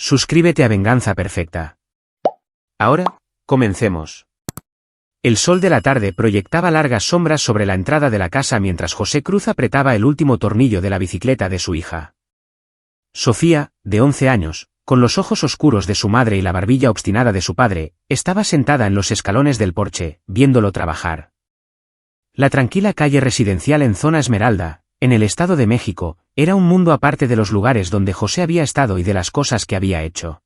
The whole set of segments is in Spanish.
Suscríbete a Venganza Perfecta. Ahora, comencemos. El sol de la tarde proyectaba largas sombras sobre la entrada de la casa mientras José Cruz apretaba el último tornillo de la bicicleta de su hija. Sofía, de 11 años, con los ojos oscuros de su madre y la barbilla obstinada de su padre, estaba sentada en los escalones del porche, viéndolo trabajar. La tranquila calle residencial en Zona Esmeralda, en el Estado de México, era un mundo aparte de los lugares donde José había estado y de las cosas que había hecho.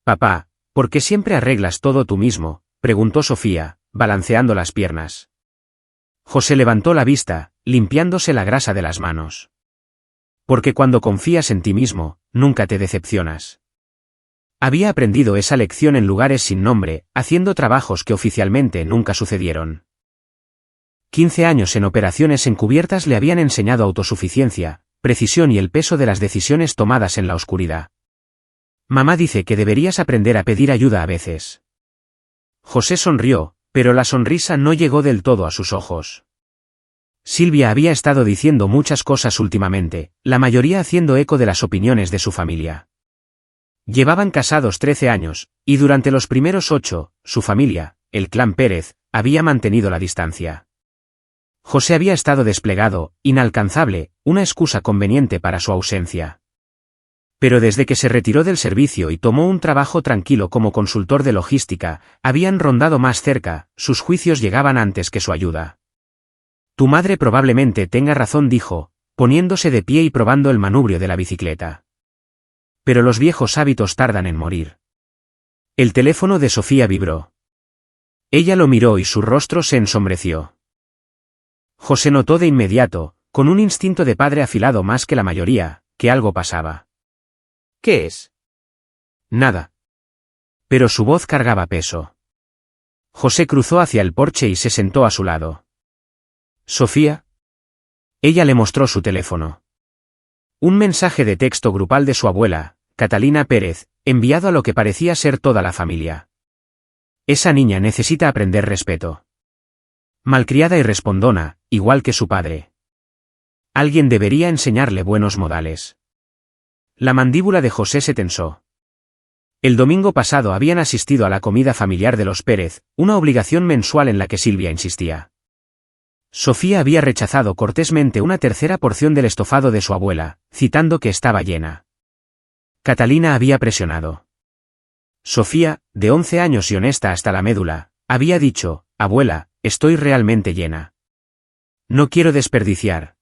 «Papá, ¿por qué siempre arreglas todo tú mismo?», preguntó Sofía, balanceando las piernas. José levantó la vista, limpiándose la grasa de las manos. «Porque cuando confías en ti mismo, nunca te decepcionas». Había aprendido esa lección en lugares sin nombre, haciendo trabajos que oficialmente nunca sucedieron. 15 años en operaciones encubiertas le habían enseñado autosuficiencia, precisión y el peso de las decisiones tomadas en la oscuridad. «Mamá dice que deberías aprender a pedir ayuda a veces». José sonrió, pero la sonrisa no llegó del todo a sus ojos. Silvia había estado diciendo muchas cosas últimamente, la mayoría haciendo eco de las opiniones de su familia. Llevaban casados 13 años, y durante los primeros 8, su familia, el clan Pérez, había mantenido la distancia. José había estado desplegado, inalcanzable, una excusa conveniente para su ausencia. Pero desde que se retiró del servicio y tomó un trabajo tranquilo como consultor de logística, habían rondado más cerca, sus juicios llegaban antes que su ayuda. «Tu madre probablemente tenga razón», dijo, poniéndose de pie y probando el manubrio de la bicicleta. «Pero los viejos hábitos tardan en morir». El teléfono de Sofía vibró. Ella lo miró y su rostro se ensombreció. José notó de inmediato, con un instinto de padre afilado más que la mayoría, que algo pasaba. «¿Qué es?» «Nada». Pero su voz cargaba peso. José cruzó hacia el porche y se sentó a su lado. «¿Sofía?» Ella le mostró su teléfono. Un mensaje de texto grupal de su abuela, Catalina Pérez, enviado a lo que parecía ser toda la familia. «Esa niña necesita aprender respeto. Malcriada y respondona, igual que su padre. Alguien debería enseñarle buenos modales». La mandíbula de José se tensó. El domingo pasado habían asistido a la comida familiar de los Pérez, una obligación mensual en la que Silvia insistía. Sofía había rechazado cortésmente una tercera porción del estofado de su abuela, citando que estaba llena. Catalina había presionado. Sofía, de 11 años y honesta hasta la médula, había dicho: «Abuela, estoy realmente llena. No quiero desperdiciar».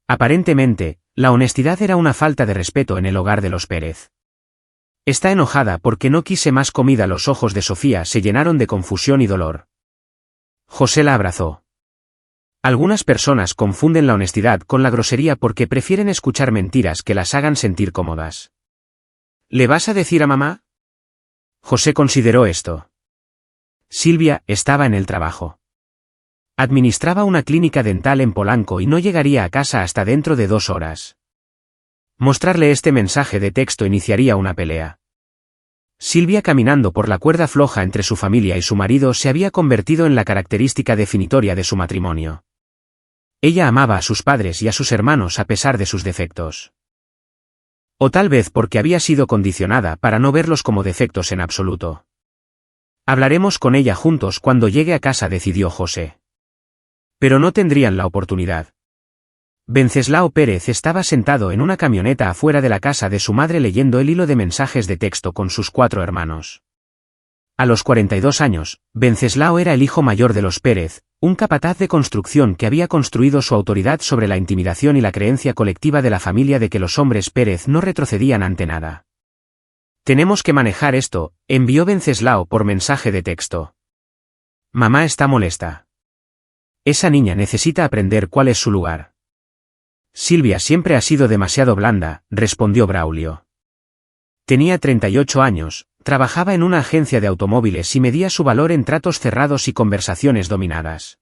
Aparentemente, la honestidad era una falta de respeto en el hogar de los Pérez. «Está enojada porque no quise más comida». Los ojos de Sofía se llenaron de confusión y dolor. José la abrazó. Algunas personas confunden la honestidad con la grosería porque prefieren escuchar mentiras que las hagan sentir cómodas. «¿Le vas a decir a mamá?» José consideró esto. Silvia estaba en el trabajo. Administraba una clínica dental en Polanco y no llegaría a casa hasta dentro de 2 horas. Mostrarle este mensaje de texto iniciaría una pelea. Silvia, caminando por la cuerda floja entre su familia y su marido, se había convertido en la característica definitoria de su matrimonio. Ella amaba a sus padres y a sus hermanos a pesar de sus defectos. O tal vez porque había sido condicionada para no verlos como defectos en absoluto. «Hablaremos con ella juntos cuando llegue a casa», decidió José. Pero no tendrían la oportunidad. Venceslao Pérez estaba sentado en una camioneta afuera de la casa de su madre leyendo el hilo de mensajes de texto con sus 4 hermanos. A los 42 años, Venceslao era el hijo mayor de los Pérez, un capataz de construcción que había construido su autoridad sobre la intimidación y la creencia colectiva de la familia de que los hombres Pérez no retrocedían ante nada. «Tenemos que manejar esto», envió Venceslao por mensaje de texto. «Mamá está molesta. Esa niña necesita aprender cuál es su lugar». «Silvia siempre ha sido demasiado blanda», respondió Braulio. Tenía 38 años, trabajaba en una agencia de automóviles y medía su valor en tratos cerrados y conversaciones dominadas.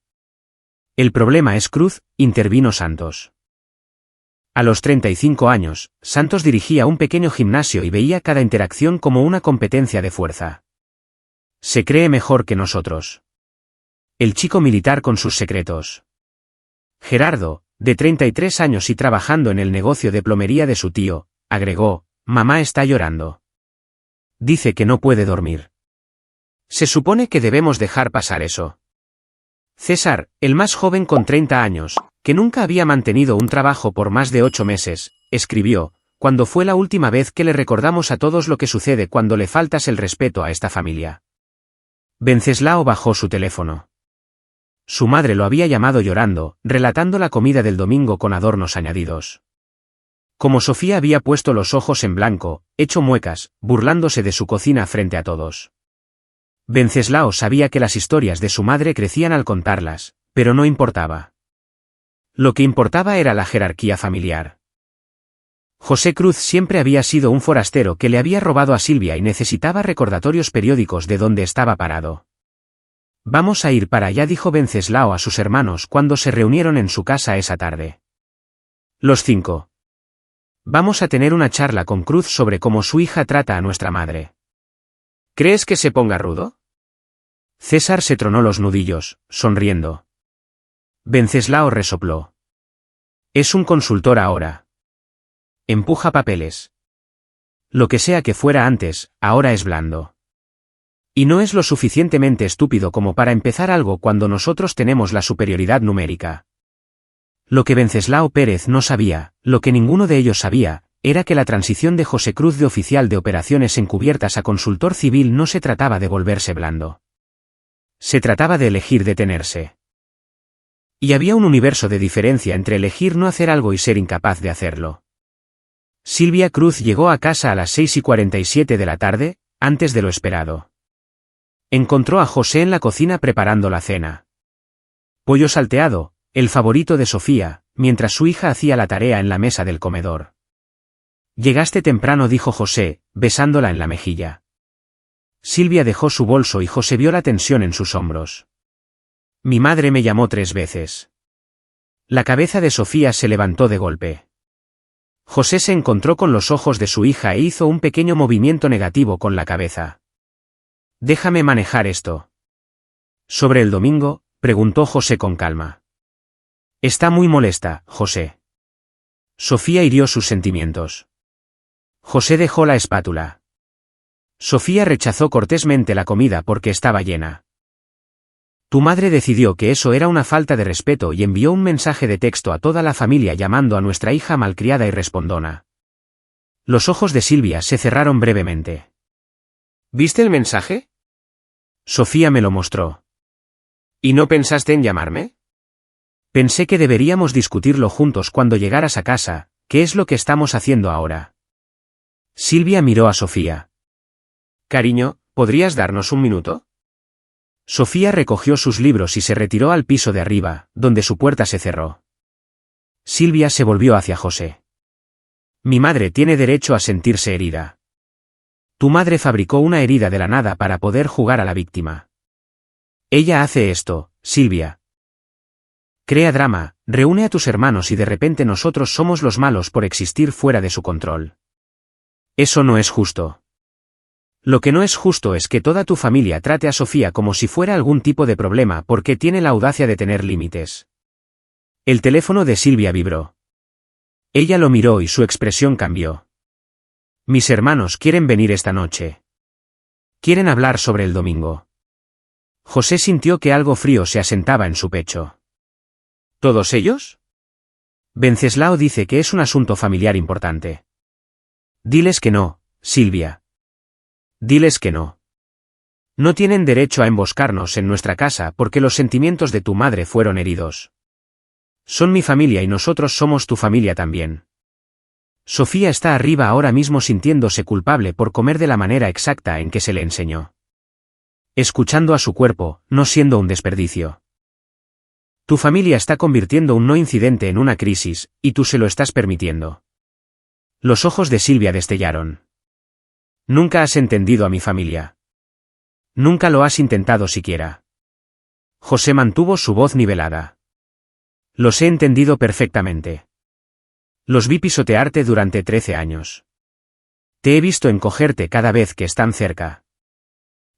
«El problema es Cruz», intervino Santos. A los 35 años, Santos dirigía un pequeño gimnasio y veía cada interacción como una competencia de fuerza. «Se cree mejor que nosotros. El chico militar con sus secretos». Gerardo, de 33 años y trabajando en el negocio de plomería de su tío, agregó: mamá está llorando. Dice que no puede dormir. Se supone que debemos dejar pasar eso. César, el más joven con 30 años, que nunca había mantenido un trabajo por más de 8 meses, escribió, cuando fue la última vez que le recordamos a todos lo que sucede cuando le faltas el respeto a esta familia. Venceslao bajó su teléfono. Su madre lo había llamado llorando, relatando la comida del domingo con adornos añadidos. Como Sofía había puesto los ojos en blanco, hecho muecas, burlándose de su cocina frente a todos. Venceslao sabía que las historias de su madre crecían al contarlas, pero no importaba. Lo que importaba era la jerarquía familiar. José Cruz siempre había sido un forastero que le había robado a Silvia y necesitaba recordatorios periódicos de dónde estaba parado. Vamos a ir para allá, dijo Venceslao a sus hermanos cuando se reunieron en su casa esa tarde. Los 5. Vamos a tener una charla con Cruz sobre cómo su hija trata a nuestra madre. ¿Crees que se ponga rudo? César se tronó los nudillos, sonriendo. Venceslao resopló. Es un consultor ahora. Empuja papeles. Lo que sea que fuera antes, ahora es blando. Y no es lo suficientemente estúpido como para empezar algo cuando nosotros tenemos la superioridad numérica. Lo que Venceslao Pérez no sabía, lo que ninguno de ellos sabía, era que la transición de José Cruz de oficial de operaciones encubiertas a consultor civil no se trataba de volverse blando. Se trataba de elegir detenerse. Y había un universo de diferencia entre elegir no hacer algo y ser incapaz de hacerlo. Silvia Cruz llegó a casa a las 6:47 de la tarde, antes de lo esperado. Encontró a José en la cocina preparando la cena. Pollo salteado, el favorito de Sofía, mientras su hija hacía la tarea en la mesa del comedor. Llegaste temprano, dijo José, besándola en la mejilla. Silvia dejó su bolso y José vio la tensión en sus hombros. Mi madre me llamó 3 veces. La cabeza de Sofía se levantó de golpe. José se encontró con los ojos de su hija e hizo un pequeño movimiento negativo con la cabeza. Déjame manejar esto. ¿Sobre el domingo? Preguntó José con calma. Está muy molesta, José. Sofía hirió sus sentimientos. José dejó la espátula. Sofía rechazó cortésmente la comida porque estaba llena. Tu madre decidió que eso era una falta de respeto y envió un mensaje de texto a toda la familia llamando a nuestra hija malcriada y respondona. Los ojos de Silvia se cerraron brevemente. ¿Viste el mensaje? Sofía me lo mostró. ¿Y no pensaste en llamarme? Pensé que deberíamos discutirlo juntos cuando llegaras a casa, ¿qué es lo que estamos haciendo ahora? Silvia miró a Sofía. Cariño, ¿podrías darnos un minuto? Sofía recogió sus libros y se retiró al piso de arriba, donde su puerta se cerró. Silvia se volvió hacia José. Mi madre tiene derecho a sentirse herida. Tu madre fabricó una herida de la nada para poder jugar a la víctima. Ella hace esto, Silvia. Crea drama, reúne a tus hermanos y de repente nosotros somos los malos por existir fuera de su control. Eso no es justo. Lo que no es justo es que toda tu familia trate a Sofía como si fuera algún tipo de problema porque tiene la audacia de tener límites. El teléfono de Silvia vibró. Ella lo miró y su expresión cambió. Mis hermanos quieren venir esta noche. Quieren hablar sobre el domingo. José sintió que algo frío se asentaba en su pecho. ¿Todos ellos? Venceslao dice que es un asunto familiar importante. Diles que no, Silvia. Diles que no. No tienen derecho a emboscarnos en nuestra casa porque los sentimientos de tu madre fueron heridos. Son mi familia y nosotros somos tu familia también. Sofía está arriba ahora mismo sintiéndose culpable por comer de la manera exacta en que se le enseñó. Escuchando a su cuerpo, no siendo un desperdicio. Tu familia está convirtiendo un no incidente en una crisis, y tú se lo estás permitiendo. Los ojos de Silvia destellaron. Nunca has entendido a mi familia. Nunca lo has intentado siquiera. José mantuvo su voz nivelada. Los he entendido perfectamente. Los vi pisotearte durante 13 años. Te he visto encogerte cada vez que están cerca.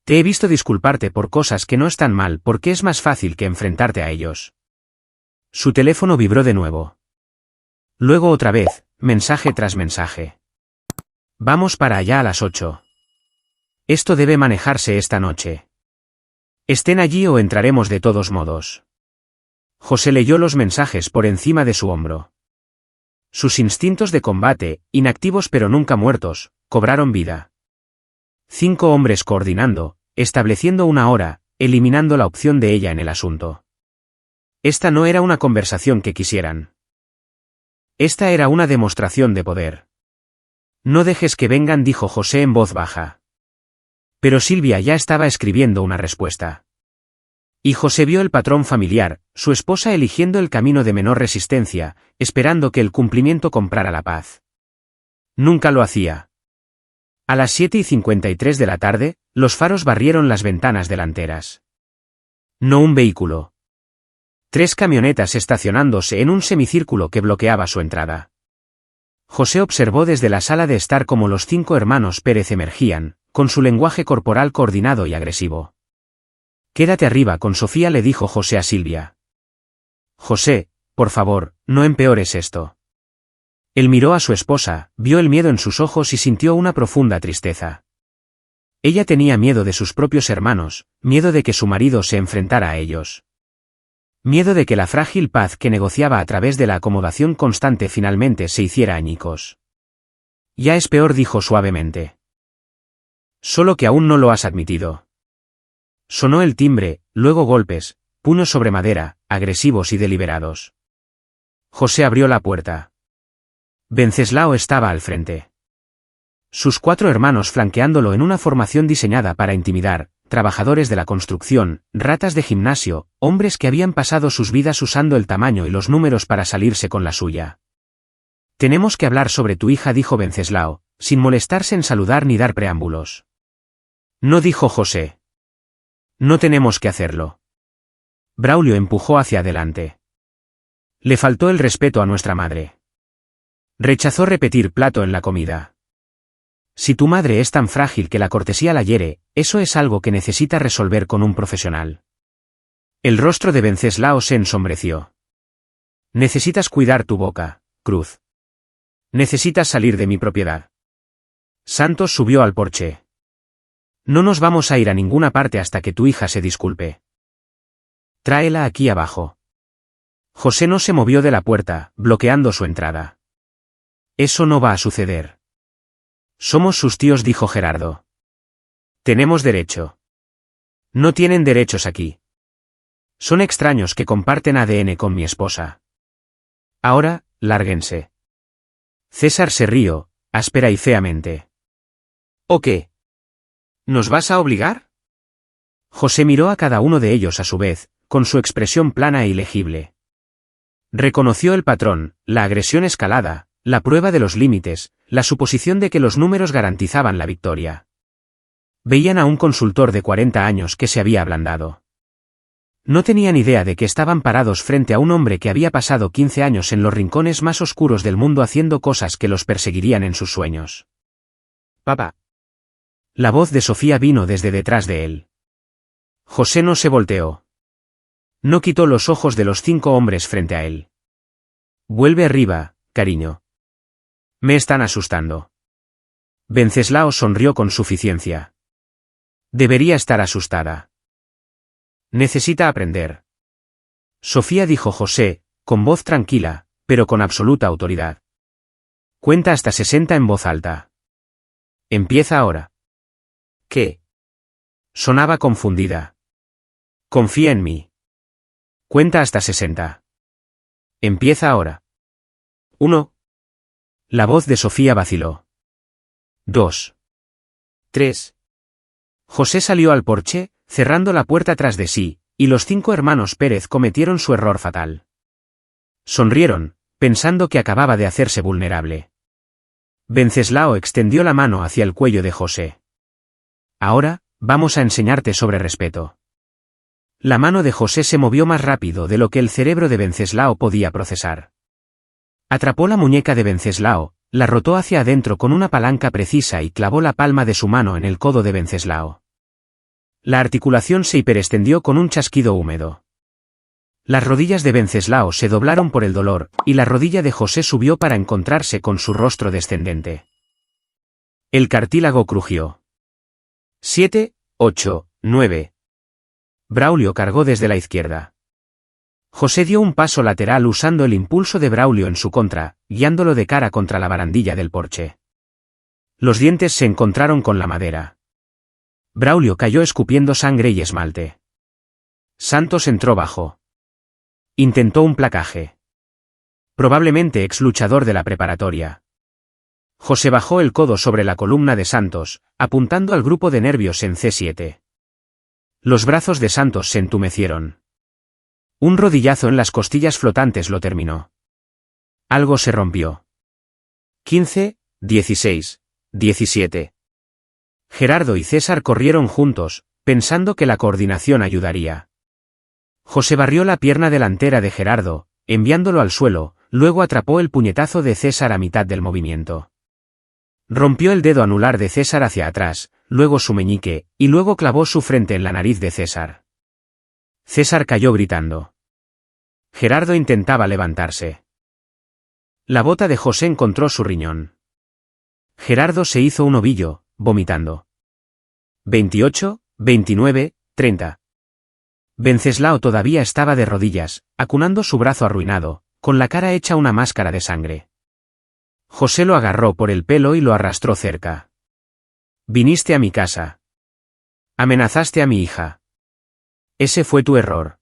Te he visto disculparte por cosas que no están mal porque es más fácil que enfrentarte a ellos. Su teléfono vibró de nuevo. Luego otra vez, mensaje tras mensaje. Vamos para allá a las 8. Esto debe manejarse esta noche. Estén allí o entraremos de todos modos. José leyó los mensajes por encima de su hombro. Sus instintos de combate, inactivos pero nunca muertos, cobraron vida. 5 hombres coordinando, estableciendo una hora, eliminando la opción de ella en el asunto. Esta no era una conversación que quisieran. Esta era una demostración de poder. No dejes que vengan, dijo José en voz baja. Pero Silvia ya estaba escribiendo una respuesta. Y José vio el patrón familiar, su esposa eligiendo el camino de menor resistencia, esperando que el cumplimiento comprara la paz. Nunca lo hacía. A las 7:53 de la tarde, los faros barrieron las ventanas delanteras. No un vehículo. 3 camionetas estacionándose en un semicírculo que bloqueaba su entrada. José observó desde la sala de estar cómo los 5 hermanos Pérez emergían, con su lenguaje corporal coordinado y agresivo. «Quédate arriba con Sofía», le dijo José a Silvia. «José, por favor, no empeores esto». Él miró a su esposa, vio el miedo en sus ojos y sintió una profunda tristeza. Ella tenía miedo de sus propios hermanos, miedo de que su marido se enfrentara a ellos. Miedo de que la frágil paz que negociaba a través de la acomodación constante finalmente se hiciera añicos. «Ya es peor», dijo suavemente. «Solo que aún no lo has admitido». Sonó el timbre, luego golpes, puños sobre madera, agresivos y deliberados. José abrió la puerta. Venceslao estaba al frente. Sus 4 hermanos flanqueándolo en una formación diseñada para intimidar, trabajadores de la construcción, ratas de gimnasio, hombres que habían pasado sus vidas usando el tamaño y los números para salirse con la suya. «Tenemos que hablar sobre tu hija», dijo Venceslao, sin molestarse en saludar ni dar preámbulos. «No», dijo José. «No tenemos que hacerlo». Braulio empujó hacia adelante. «Le faltó el respeto a nuestra madre». Rechazó repetir plato en la comida. «Si tu madre es tan frágil que la cortesía la hiere, eso es algo que necesita resolver con un profesional». El rostro de Venceslao se ensombreció. «Necesitas cuidar tu boca, Cruz. Necesitas salir de mi propiedad». Santos subió al porche. «No nos vamos a ir a ninguna parte hasta que tu hija se disculpe. Tráela aquí abajo». José no se movió de la puerta, bloqueando su entrada. «Eso no va a suceder». «Somos sus tíos», dijo Gerardo. «Tenemos derecho». «No tienen derechos aquí. Son extraños que comparten ADN con mi esposa. Ahora, lárguense». César se rió, áspera y feamente. «¿O qué? ¿Nos vas a obligar?» José miró a cada uno de ellos a su vez, con su expresión plana e ilegible. Reconoció el patrón, la agresión escalada, la prueba de los límites, la suposición de que los números garantizaban la victoria. Veían a un consultor de 40 años que se había ablandado. No tenían idea de que estaban parados frente a un hombre que había pasado 15 años en los rincones más oscuros del mundo haciendo cosas que los perseguirían en sus sueños. «Papá». La voz de Sofía vino desde detrás de él. José no se volteó. No quitó los ojos de los 5 hombres frente a él. «Vuelve arriba, cariño. Me están asustando». Venceslao sonrió con suficiencia. Debería estar asustada. Necesita aprender. Sofía, dijo José, con voz tranquila, pero con absoluta autoridad. Cuenta hasta 60 en voz alta. Empieza ahora. ¿Qué? Sonaba confundida. Confía en mí. Cuenta hasta 60. Empieza ahora. 1. La voz de Sofía vaciló. 2. 3. José salió al porche, cerrando la puerta tras de sí, y los 5 hermanos Pérez cometieron su error fatal. Sonrieron, pensando que acababa de hacerse vulnerable. Venceslao extendió la mano hacia el cuello de José. Ahora, vamos a enseñarte sobre respeto. La mano de José se movió más rápido de lo que el cerebro de Venceslao podía procesar. Atrapó la muñeca de Venceslao, la rotó hacia adentro con una palanca precisa y clavó la palma de su mano en el codo de Venceslao. La articulación se hiperextendió con un chasquido húmedo. Las rodillas de Venceslao se doblaron por el dolor, y la rodilla de José subió para encontrarse con su rostro descendente. El cartílago crujió. 7, 8, 9. Braulio cargó desde la izquierda. José dio un paso lateral usando el impulso de Braulio en su contra, guiándolo de cara contra la barandilla del porche. Los dientes se encontraron con la madera. Braulio cayó escupiendo sangre y esmalte. Santos entró bajo. Intentó un placaje. Probablemente ex luchador de la preparatoria. José bajó el codo sobre la columna de Santos, apuntando al grupo de nervios en C7. Los brazos de Santos se entumecieron. Un rodillazo en las costillas flotantes lo terminó. Algo se rompió. 15, 16, 17. Gerardo y César corrieron juntos, pensando que la coordinación ayudaría. José barrió la pierna delantera de Gerardo, enviándolo al suelo, luego atrapó el puñetazo de César a mitad del movimiento. Rompió el dedo anular de César hacia atrás, luego su meñique, y luego clavó su frente en la nariz de César. César cayó gritando. Gerardo intentaba levantarse. La bota de José encontró su riñón. Gerardo se hizo un ovillo, vomitando. 28, 29, 30. Venceslao todavía estaba de rodillas, acunando su brazo arruinado, con la cara hecha una máscara de sangre. José lo agarró por el pelo y lo arrastró cerca. Viniste a mi casa. Amenazaste a mi hija. Ese fue tu error.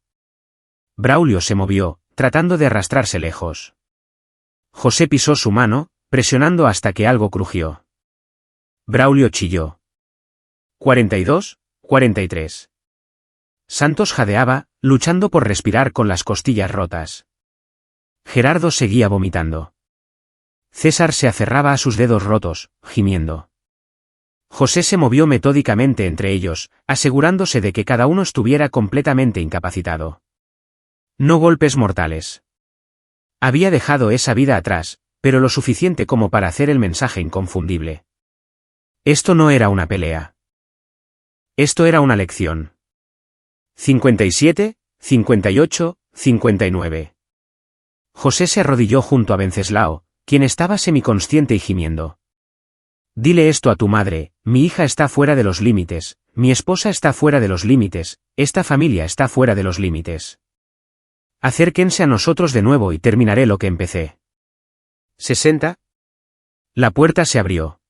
Braulio se movió, tratando de arrastrarse lejos. José pisó su mano, presionando hasta que algo crujió. Braulio chilló. 42, 43. Santos jadeaba, luchando por respirar con las costillas rotas. Gerardo seguía vomitando. César se aferraba a sus dedos rotos, gimiendo. José se movió metódicamente entre ellos, asegurándose de que cada uno estuviera completamente incapacitado. No golpes mortales. Había dejado esa vida atrás, pero lo suficiente como para hacer el mensaje inconfundible. Esto no era una pelea. Esto era una lección. 57, 58, 59. José se arrodilló junto a Venceslao, quien estaba semiconsciente y gimiendo. Dile esto a tu madre, mi hija está fuera de los límites, mi esposa está fuera de los límites, esta familia está fuera de los límites. Acérquense a nosotros de nuevo y terminaré lo que empecé. 60. La puerta se abrió.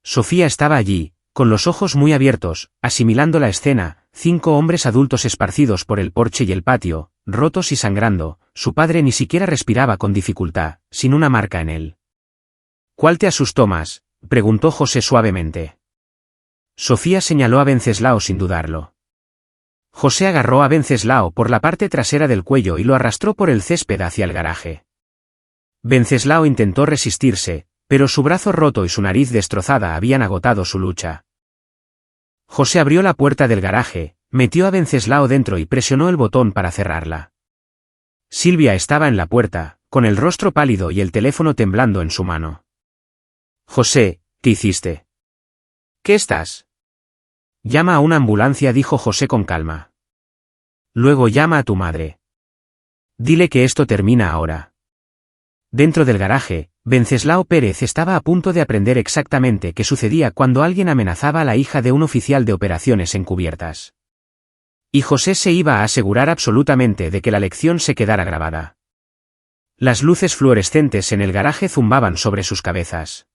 Sofía estaba allí, con los ojos muy abiertos, asimilando la escena, 5 hombres adultos esparcidos por el porche y el patio, rotos y sangrando, su padre ni siquiera respiraba con dificultad, sin una marca en él. ¿Cuál te asustó más?, preguntó José suavemente. Sofía señaló a Venceslao sin dudarlo. José agarró a Venceslao por la parte trasera del cuello y lo arrastró por el césped hacia el garaje. Venceslao intentó resistirse, pero su brazo roto y su nariz destrozada habían agotado su lucha. José abrió la puerta del garaje, metió a Venceslao dentro y presionó el botón para cerrarla. Silvia estaba en la puerta, con el rostro pálido y el teléfono temblando en su mano. José, ¿qué hiciste? ¿Qué estás? Llama a una ambulancia, dijo José con calma. Luego llama a tu madre. Dile que esto termina ahora. Dentro del garaje, Venceslao Pérez estaba a punto de aprender exactamente qué sucedía cuando alguien amenazaba a la hija de un oficial de operaciones encubiertas. Y José se iba a asegurar absolutamente de que la lección se quedara grabada. Las luces fluorescentes en el garaje zumbaban sobre sus cabezas.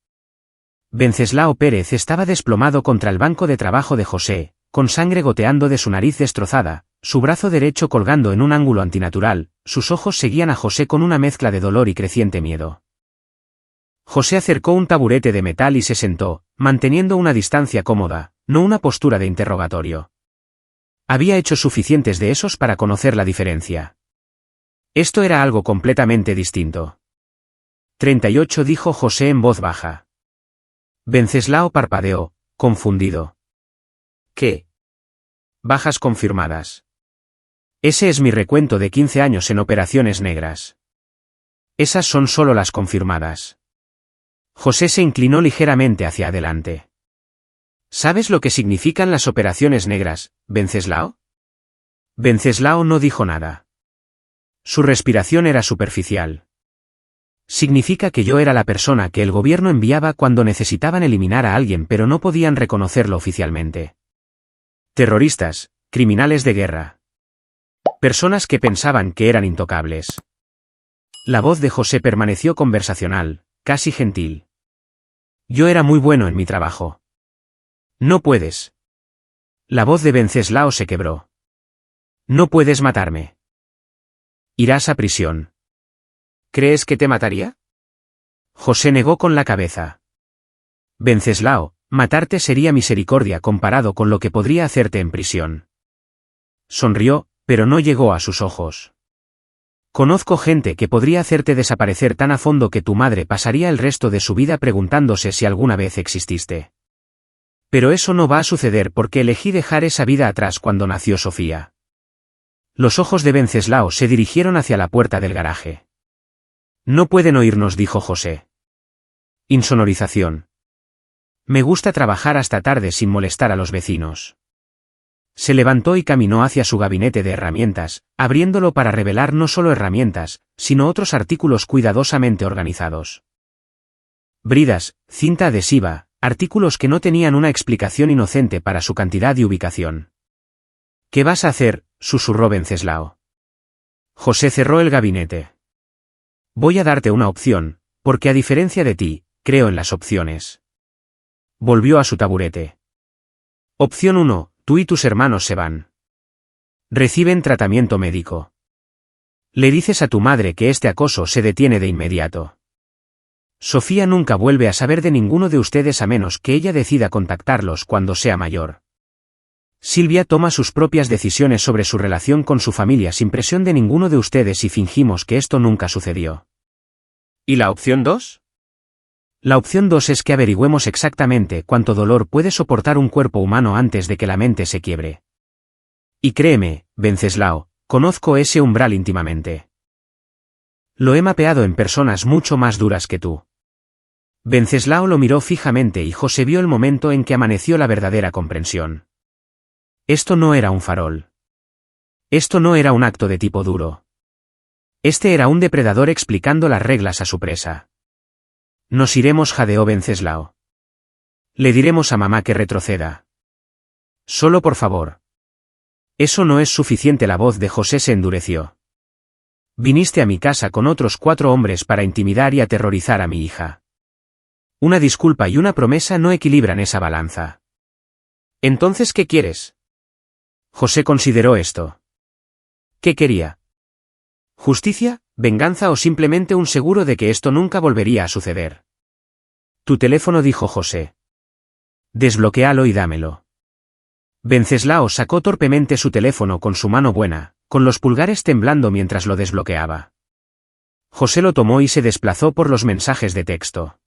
Venceslao Pérez estaba desplomado contra el banco de trabajo de José, con sangre goteando de su nariz destrozada, su brazo derecho colgando en un ángulo antinatural, sus ojos seguían a José con una mezcla de dolor y creciente miedo. José acercó un taburete de metal y se sentó, manteniendo una distancia cómoda, no una postura de interrogatorio. Había hecho suficientes de esos para conocer la diferencia. Esto era algo completamente distinto. 38, dijo José en voz baja. Venceslao parpadeó, confundido. ¿Qué? Bajas confirmadas. Ese es mi recuento de 15 años en operaciones negras. Esas son solo las confirmadas. José se inclinó ligeramente hacia adelante. ¿Sabes lo que significan las operaciones negras, Venceslao? Venceslao no dijo nada. Su respiración era superficial. Significa que yo era la persona que el gobierno enviaba cuando necesitaban eliminar a alguien pero no podían reconocerlo oficialmente. Terroristas, criminales de guerra. Personas que pensaban que eran intocables. La voz de José permaneció conversacional, casi gentil. Yo era muy bueno en mi trabajo. No puedes. La voz de Venceslao se quebró. No puedes matarme. Irás a prisión. ¿Crees que te mataría? José negó con la cabeza. Venceslao, matarte sería misericordia comparado con lo que podría hacerte en prisión. Sonrió, pero no llegó a sus ojos. Conozco gente que podría hacerte desaparecer tan a fondo que tu madre pasaría el resto de su vida preguntándose si alguna vez exististe. Pero eso no va a suceder porque elegí dejar esa vida atrás cuando nació Sofía. Los ojos de Venceslao se dirigieron hacia la puerta del garaje. No pueden oírnos, dijo José. Insonorización. Me gusta trabajar hasta tarde sin molestar a los vecinos. Se levantó y caminó hacia su gabinete de herramientas, abriéndolo para revelar no solo herramientas, sino otros artículos cuidadosamente organizados. Bridas, cinta adhesiva, artículos que no tenían una explicación inocente para su cantidad y ubicación. ¿Qué vas a hacer?, susurró Venceslao. José cerró el gabinete. Voy a darte una opción, porque a diferencia de ti, creo en las opciones. Volvió a su taburete. Opción 1. Tú y tus hermanos se van. Reciben tratamiento médico. Le dices a tu madre que este acoso se detiene de inmediato. Sofía nunca vuelve a saber de ninguno de ustedes a menos que ella decida contactarlos cuando sea mayor. Silvia toma sus propias decisiones sobre su relación con su familia sin presión de ninguno de ustedes y fingimos que esto nunca sucedió. ¿Y la opción 2? La opción 2 es que averigüemos exactamente cuánto dolor puede soportar un cuerpo humano antes de que la mente se quiebre. Y créeme, Venceslao, conozco ese umbral íntimamente. Lo he mapeado en personas mucho más duras que tú. Venceslao lo miró fijamente y José vio el momento en que amaneció la verdadera comprensión. Esto no era un farol. Esto no era un acto de tipo duro. Este era un depredador explicando las reglas a su presa. Nos iremos, jadeó Venceslao. Le diremos a mamá que retroceda. Solo por favor. Eso no es suficiente. La voz de José se endureció. Viniste a mi casa con otros 4 hombres para intimidar y aterrorizar a mi hija. Una disculpa y una promesa no equilibran esa balanza. ¿Entonces qué quieres? José consideró esto. ¿Qué quería? ¿Justicia, venganza o simplemente un seguro de que esto nunca volvería a suceder? Tu teléfono, dijo José. Desbloquéalo y dámelo. Venceslao sacó torpemente su teléfono con su mano buena, con los pulgares temblando mientras lo desbloqueaba. José lo tomó y se desplazó por los mensajes de texto.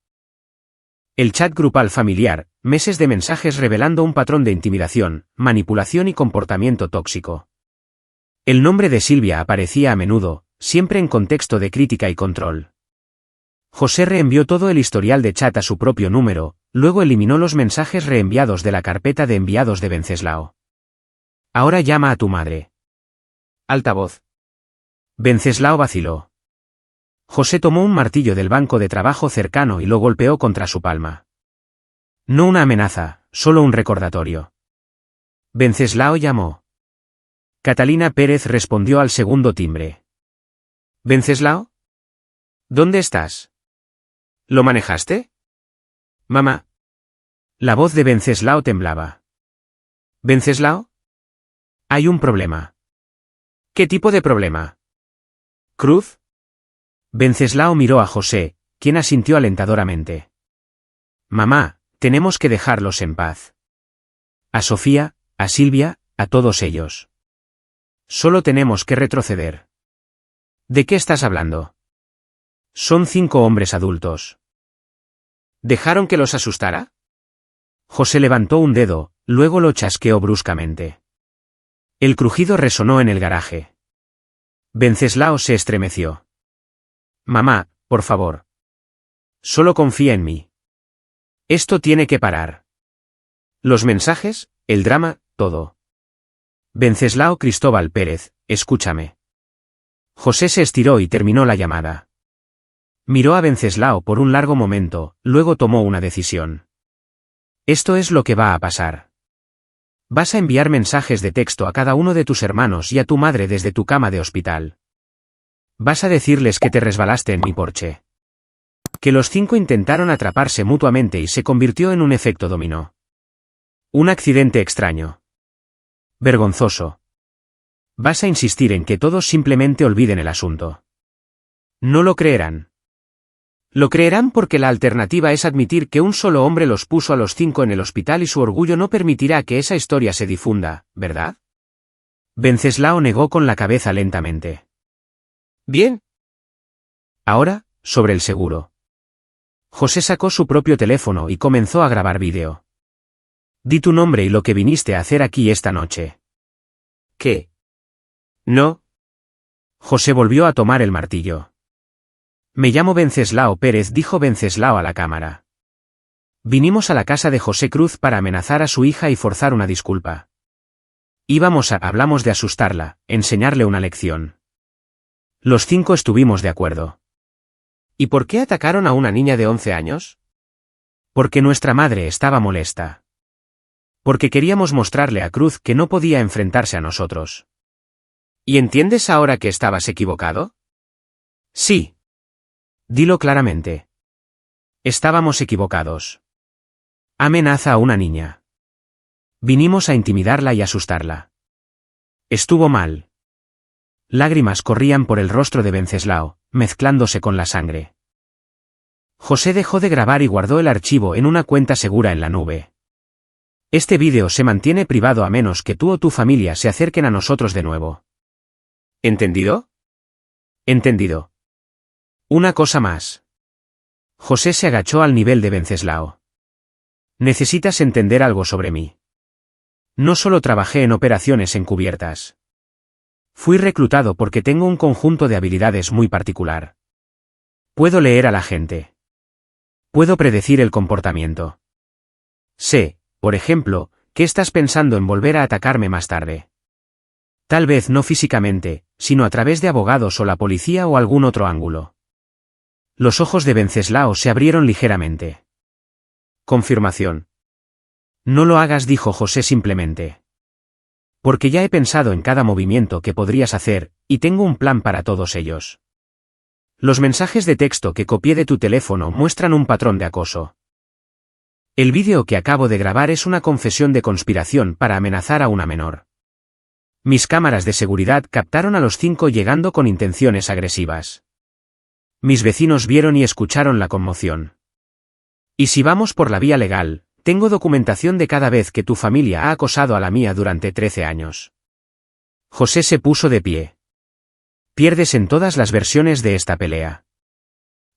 El chat grupal familiar, meses de mensajes revelando un patrón de intimidación, manipulación y comportamiento tóxico. El nombre de Silvia aparecía a menudo, siempre en contexto de crítica y control. José reenvió todo el historial de chat a su propio número, luego eliminó los mensajes reenviados de la carpeta de enviados de Venceslao. Ahora llama a tu madre. Altavoz. Venceslao vaciló. José tomó un martillo del banco de trabajo cercano y lo golpeó contra su palma. No una amenaza, solo un recordatorio. Venceslao llamó. Catalina Pérez respondió al segundo timbre. ¿Venceslao? ¿Dónde estás? ¿Lo manejaste? Mamá. La voz de Venceslao temblaba. ¿Venceslao? Hay un problema. ¿Qué tipo de problema? ¿Cruz? Venceslao miró a José, quien asintió alentadoramente. Mamá, tenemos que dejarlos en paz. A Sofía, a Silvia, a todos ellos. Solo tenemos que retroceder. ¿De qué estás hablando? Son 5 hombres adultos. ¿Dejaron que los asustara? José levantó un dedo, luego lo chasqueó bruscamente. El crujido resonó en el garaje. Venceslao se estremeció. Mamá, por favor. Solo confía en mí. Esto tiene que parar. Los mensajes, el drama, todo. Venceslao Cristóbal Pérez, escúchame. José se estiró y terminó la llamada. Miró a Venceslao por un largo momento, luego tomó una decisión. Esto es lo que va a pasar. Vas a enviar mensajes de texto a cada uno de tus hermanos y a tu madre desde tu cama de hospital. Vas a decirles que te resbalaste en mi porche. Que los 5 intentaron atraparse mutuamente y se convirtió en un efecto dominó. Un accidente extraño. Vergonzoso. Vas a insistir en que todos simplemente olviden el asunto. No lo creerán. Lo creerán porque la alternativa es admitir que un solo hombre los puso a los 5 en el hospital y su orgullo no permitirá que esa historia se difunda, ¿verdad? Venceslao negó con la cabeza lentamente. Bien. Ahora, sobre el seguro. José sacó su propio teléfono y comenzó a grabar vídeo. Di tu nombre y lo que viniste a hacer aquí esta noche. ¿Qué? No. José volvió a tomar el martillo. Me llamo Venceslao Pérez, dijo Venceslao a la cámara. Vinimos a la casa de José Cruz para amenazar a su hija y forzar una disculpa. Hablamos de asustarla, enseñarle una lección. Los 5 estuvimos de acuerdo. ¿Y por qué atacaron a una niña de 11 años? Porque nuestra madre estaba molesta. Porque queríamos mostrarle a Cruz que no podía enfrentarse a nosotros. ¿Y entiendes ahora que estabas equivocado? Sí. Dilo claramente. Estábamos equivocados. Amenaza a una niña. Vinimos a intimidarla y asustarla. Estuvo mal. Lágrimas corrían por el rostro de Venceslao, mezclándose con la sangre. José dejó de grabar y guardó el archivo en una cuenta segura en la nube. Este vídeo se mantiene privado a menos que tú o tu familia se acerquen a nosotros de nuevo. ¿Entendido? Entendido. Una cosa más. José se agachó al nivel de Venceslao. Necesitas entender algo sobre mí. No solo trabajé en operaciones encubiertas. Fui reclutado porque tengo un conjunto de habilidades muy particular. Puedo leer a la gente. Puedo predecir el comportamiento. Sé, por ejemplo, que estás pensando en volver a atacarme más tarde. Tal vez no físicamente, sino a través de abogados o la policía o algún otro ángulo. Los ojos de Venceslao se abrieron ligeramente. Confirmación. No lo hagas, dijo José simplemente. Porque ya he pensado en cada movimiento que podrías hacer, y tengo un plan para todos ellos. Los mensajes de texto que copié de tu teléfono muestran un patrón de acoso. El vídeo que acabo de grabar es una confesión de conspiración para amenazar a una menor. Mis cámaras de seguridad captaron a los 5 llegando con intenciones agresivas. Mis vecinos vieron y escucharon la conmoción. Y si vamos por la vía legal, tengo documentación de cada vez que tu familia ha acosado a la mía durante 13 años. José se puso de pie. Pierdes en todas las versiones de esta pelea.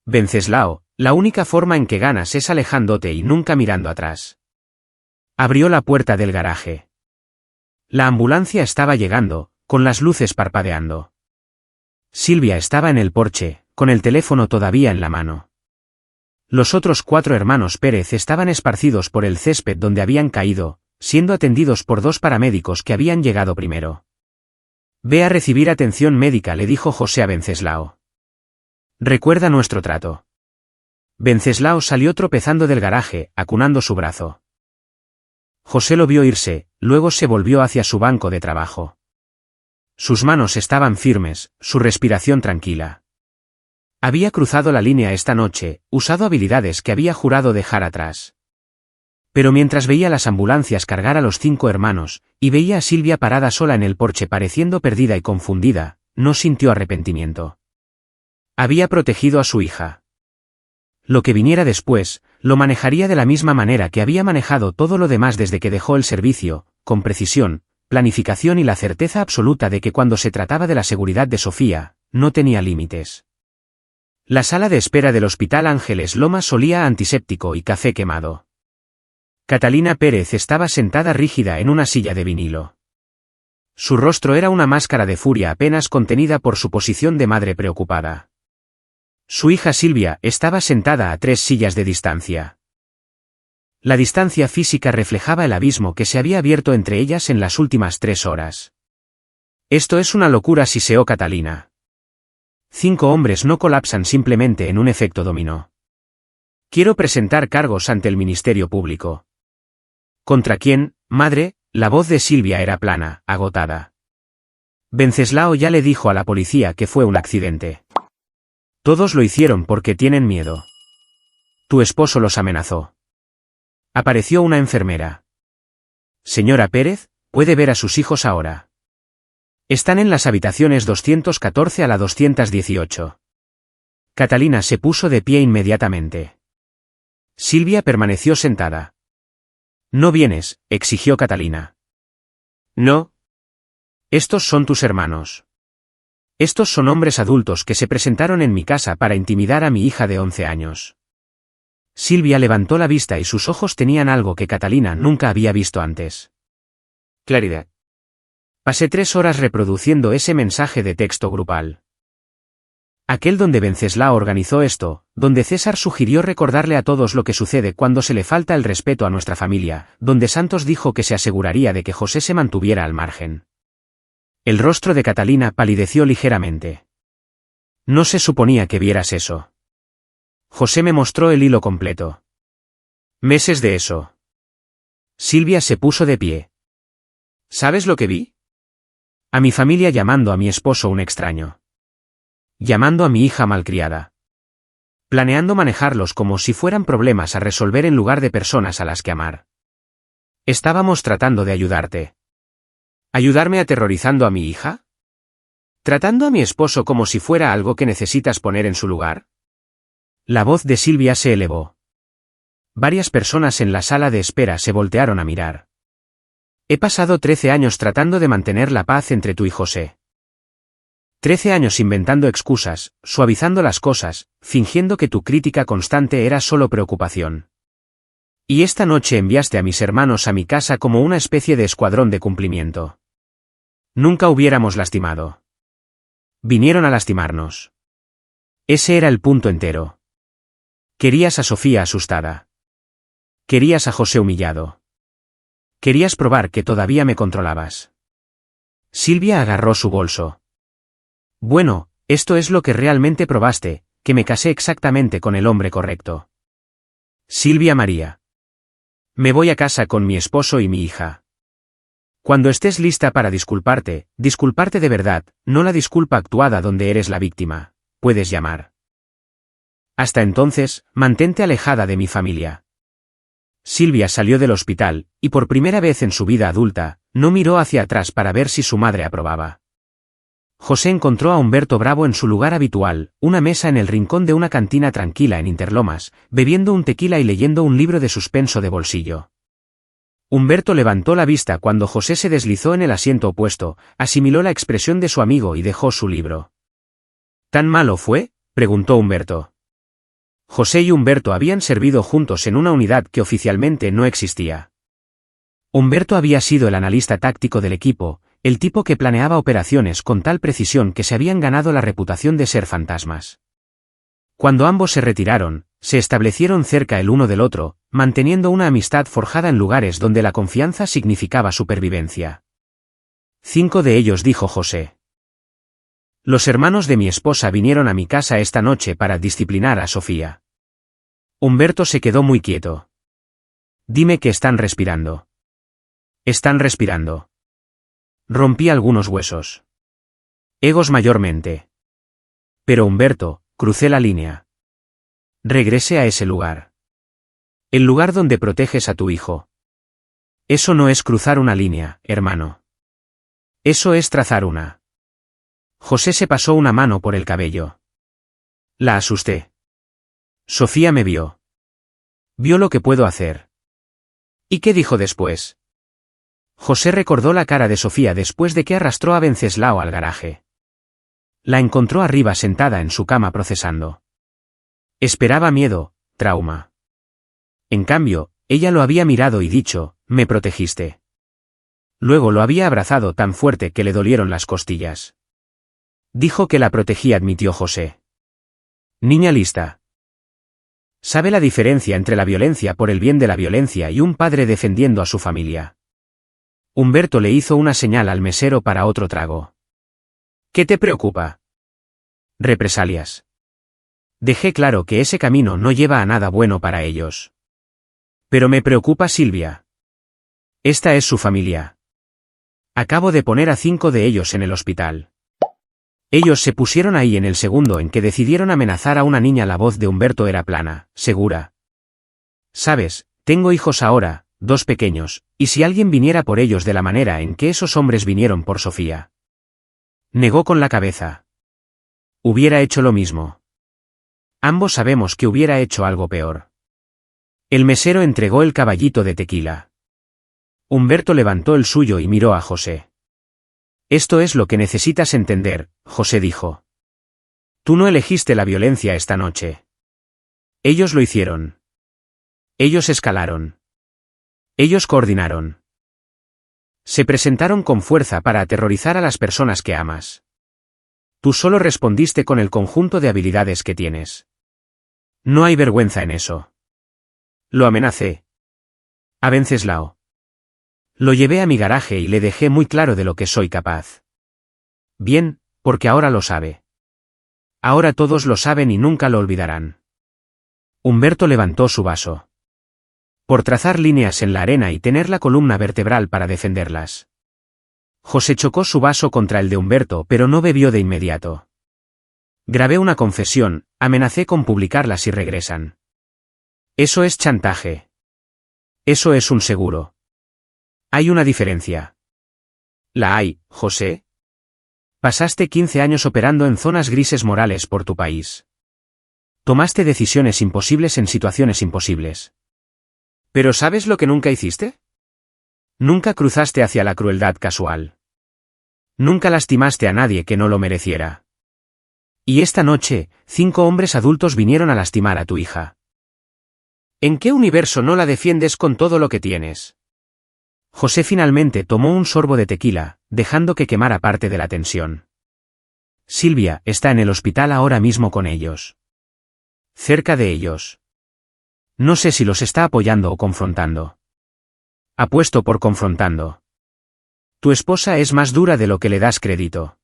Venceslao, la única forma en que ganas es alejándote y nunca mirando atrás. Abrió la puerta del garaje. La ambulancia estaba llegando, con las luces parpadeando. Silvia estaba en el porche, con el teléfono todavía en la mano. Los otros 4 hermanos Pérez estaban esparcidos por el césped donde habían caído, siendo atendidos por 2 paramédicos que habían llegado primero. Ve a recibir atención médica, le dijo José a Venceslao. Recuerda nuestro trato. Venceslao salió tropezando del garaje, acunando su brazo. José lo vio irse, luego se volvió hacia su banco de trabajo. Sus manos estaban firmes, su respiración tranquila. Había cruzado la línea esta noche, usado habilidades que había jurado dejar atrás. Pero mientras veía las ambulancias cargar a los 5 hermanos, y veía a Silvia parada sola en el porche pareciendo perdida y confundida, no sintió arrepentimiento. Había protegido a su hija. Lo que viniera después, lo manejaría de la misma manera que había manejado todo lo demás desde que dejó el servicio, con precisión, planificación y la certeza absoluta de que cuando se trataba de la seguridad de Sofía, no tenía límites. La sala de espera del Hospital Ángeles Lomas olía a antiséptico y café quemado. Catalina Pérez estaba sentada rígida en una silla de vinilo. Su rostro era una máscara de furia apenas contenida por su posición de madre preocupada. Su hija Silvia estaba sentada a 3 sillas de distancia. La distancia física reflejaba el abismo que se había abierto entre ellas en las últimas 3 horas. Esto es una locura, siseó Catalina. 5 hombres no colapsan simplemente en un efecto dominó. Quiero presentar cargos ante el Ministerio Público. ¿Contra quién, madre? La voz de Silvia era plana, agotada. Venceslao ya le dijo a la policía que fue un accidente. Todos lo hicieron porque tienen miedo. Tu esposo los amenazó. Apareció una enfermera. Señora Pérez, puede ver a sus hijos ahora. Están en las habitaciones 214 a la 218. Catalina se puso de pie inmediatamente. Silvia permaneció sentada. No vienes, exigió Catalina. No. Estos son tus hermanos. Estos son hombres adultos que se presentaron en mi casa para intimidar a mi hija de 11 años. Silvia levantó la vista y sus ojos tenían algo que Catalina nunca había visto antes. Claridad. Pasé 3 horas reproduciendo ese mensaje de texto grupal. Aquel donde Venceslao organizó esto, donde César sugirió recordarle a todos lo que sucede cuando se le falta el respeto a nuestra familia, donde Santos dijo que se aseguraría de que José se mantuviera al margen. El rostro de Catalina palideció ligeramente. No se suponía que vieras eso. José me mostró el hilo completo. Meses de eso. Silvia se puso de pie. ¿Sabes lo que vi? A mi familia llamando a mi esposo un extraño. Llamando a mi hija malcriada. Planeando manejarlos como si fueran problemas a resolver en lugar de personas a las que amar. Estábamos tratando de ayudarte. ¿Ayudarme aterrorizando a mi hija? ¿Tratando a mi esposo como si fuera algo que necesitas poner en su lugar? La voz de Silvia se elevó. Varias personas en la sala de espera se voltearon a mirar. He pasado 13 años tratando de mantener la paz entre tú y José. 13 años inventando excusas, suavizando las cosas, fingiendo que tu crítica constante era solo preocupación. Y esta noche enviaste a mis hermanos a mi casa como una especie de escuadrón de cumplimiento. Nunca hubiéramos lastimado. Vinieron a lastimarnos. Ese era el punto entero. Querías a Sofía asustada. Querías a José humillado. Querías probar que todavía me controlabas. Silvia agarró su bolso. Bueno, esto es lo que realmente probaste, que me casé exactamente con el hombre correcto. Silvia María. Me voy a casa con mi esposo y mi hija. Cuando estés lista para disculparte de verdad, no la disculpa actuada donde eres la víctima, puedes llamar. Hasta entonces, mantente alejada de mi familia. Silvia salió del hospital, y por primera vez en su vida adulta, no miró hacia atrás para ver si su madre aprobaba. José encontró a Humberto Bravo en su lugar habitual, una mesa en el rincón de una cantina tranquila en Interlomas, bebiendo un tequila y leyendo un libro de suspenso de bolsillo. Humberto levantó la vista cuando José se deslizó en el asiento opuesto, asimiló la expresión de su amigo y dejó su libro. ¿Tan malo fue?, preguntó Humberto. José y Humberto habían servido juntos en una unidad que oficialmente no existía. Humberto había sido el analista táctico del equipo, el tipo que planeaba operaciones con tal precisión que se habían ganado la reputación de ser fantasmas. Cuando ambos se retiraron, se establecieron cerca el uno del otro, manteniendo una amistad forjada en lugares donde la confianza significaba supervivencia. 5 de ellos, dijo José. Los hermanos de mi esposa vinieron a mi casa esta noche para disciplinar a Sofía. Humberto se quedó muy quieto. Dime que están respirando. Están respirando. Rompí algunos huesos. Egos mayormente. Pero Humberto, crucé la línea. Regresé a ese lugar. El lugar donde proteges a tu hijo. Eso no es cruzar una línea, hermano. Eso es trazar una. José se pasó una mano por el cabello. La asusté. Sofía me vio. Vio lo que puedo hacer. ¿Y qué dijo después? José recordó la cara de Sofía después de que arrastró a Venceslao al garaje. La encontró arriba sentada en su cama procesando. Esperaba miedo, trauma. En cambio, ella lo había mirado y dicho, me protegiste. Luego lo había abrazado tan fuerte que le dolieron las costillas. Dijo que la protegía, admitió José. Niña lista. Sabe la diferencia entre la violencia por el bien de la violencia y un padre defendiendo a su familia. Humberto le hizo una señal al mesero para otro trago. ¿Qué te preocupa? Represalias. Dejé claro que ese camino no lleva a nada bueno para ellos. Pero me preocupa Silvia. Esta es su familia. Acabo de poner a 5 de ellos en el hospital. Ellos se pusieron ahí en el segundo en que decidieron amenazar a una niña. La voz de Humberto era plana, segura. Sabes, tengo hijos ahora, 2 pequeños, y si alguien viniera por ellos de la manera en que esos hombres vinieron por Sofía. Negó con la cabeza. Hubiera hecho lo mismo. Ambos sabemos que hubiera hecho algo peor. El mesero entregó el caballito de tequila. Humberto levantó el suyo y miró a José. Esto es lo que necesitas entender, José dijo. Tú no elegiste la violencia esta noche. Ellos lo hicieron. Ellos escalaron. Ellos coordinaron. Se presentaron con fuerza para aterrorizar a las personas que amas. Tú solo respondiste con el conjunto de habilidades que tienes. No hay vergüenza en eso. Lo amenacé. A Venceslao. Lo llevé a mi garaje y le dejé muy claro de lo que soy capaz. Bien, porque ahora lo sabe. Ahora todos lo saben y nunca lo olvidarán. Humberto levantó su vaso. Por trazar líneas en la arena y tener la columna vertebral para defenderlas. José chocó su vaso contra el de Humberto, pero no bebió de inmediato. Grabé una confesión, amenacé con publicarla si regresan. Eso es chantaje. Eso es un seguro. Hay una diferencia. ¿La hay, José? Pasaste 15 años operando en zonas grises morales por tu país. Tomaste decisiones imposibles en situaciones imposibles. ¿Pero sabes lo que nunca hiciste? Nunca cruzaste hacia la crueldad casual. Nunca lastimaste a nadie que no lo mereciera. Y esta noche, 5 hombres adultos vinieron a lastimar a tu hija. ¿En qué universo no la defiendes con todo lo que tienes? José finalmente tomó un sorbo de tequila, dejando que quemara parte de la tensión. Silvia está en el hospital ahora mismo con ellos. Cerca de ellos. No sé si los está apoyando o confrontando. Apuesto por confrontando. Tu esposa es más dura de lo que le das crédito.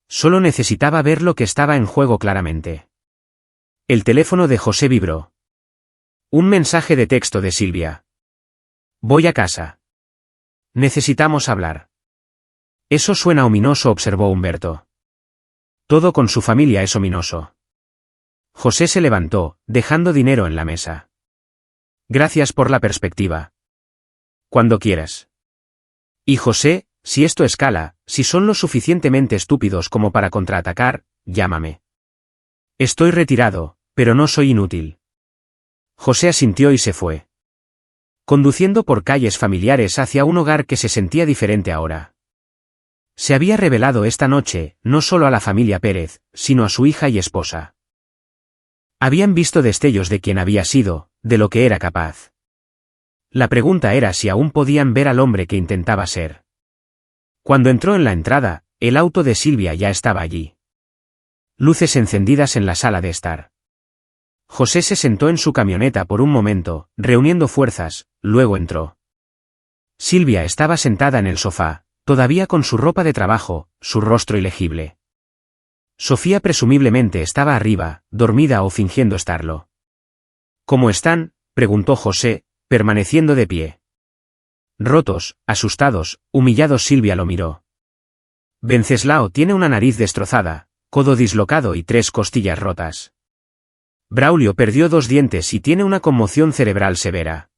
Solo necesitaba ver lo que estaba en juego claramente. El teléfono de José vibró. Un mensaje de texto de Silvia. Voy a casa. Necesitamos hablar. Eso suena ominoso, observó Humberto. Todo con su familia es ominoso. José se levantó, dejando dinero en la mesa. Gracias por la perspectiva. Cuando quieras. Y José, si esto escala, si son lo suficientemente estúpidos como para contraatacar, llámame. Estoy retirado, pero no soy inútil. José asintió y se fue. Conduciendo por calles familiares hacia un hogar que se sentía diferente ahora. Se había revelado esta noche, no solo a la familia Pérez, sino a su hija y esposa. Habían visto destellos de quién había sido, de lo que era capaz. La pregunta era si aún podían ver al hombre que intentaba ser. Cuando entró en la entrada, el auto de Silvia ya estaba allí. Luces encendidas en la sala de estar. José se sentó en su camioneta por un momento, reuniendo fuerzas, luego entró. Silvia estaba sentada en el sofá, todavía con su ropa de trabajo, su rostro ilegible. Sofía presumiblemente estaba arriba, dormida o fingiendo estarlo. ¿Cómo están?, preguntó José, permaneciendo de pie. Rotos, asustados, humillados. Silvia lo miró. Venceslao tiene una nariz destrozada, codo dislocado y 3 costillas rotas. Braulio perdió 2 dientes y tiene una conmoción cerebral severa.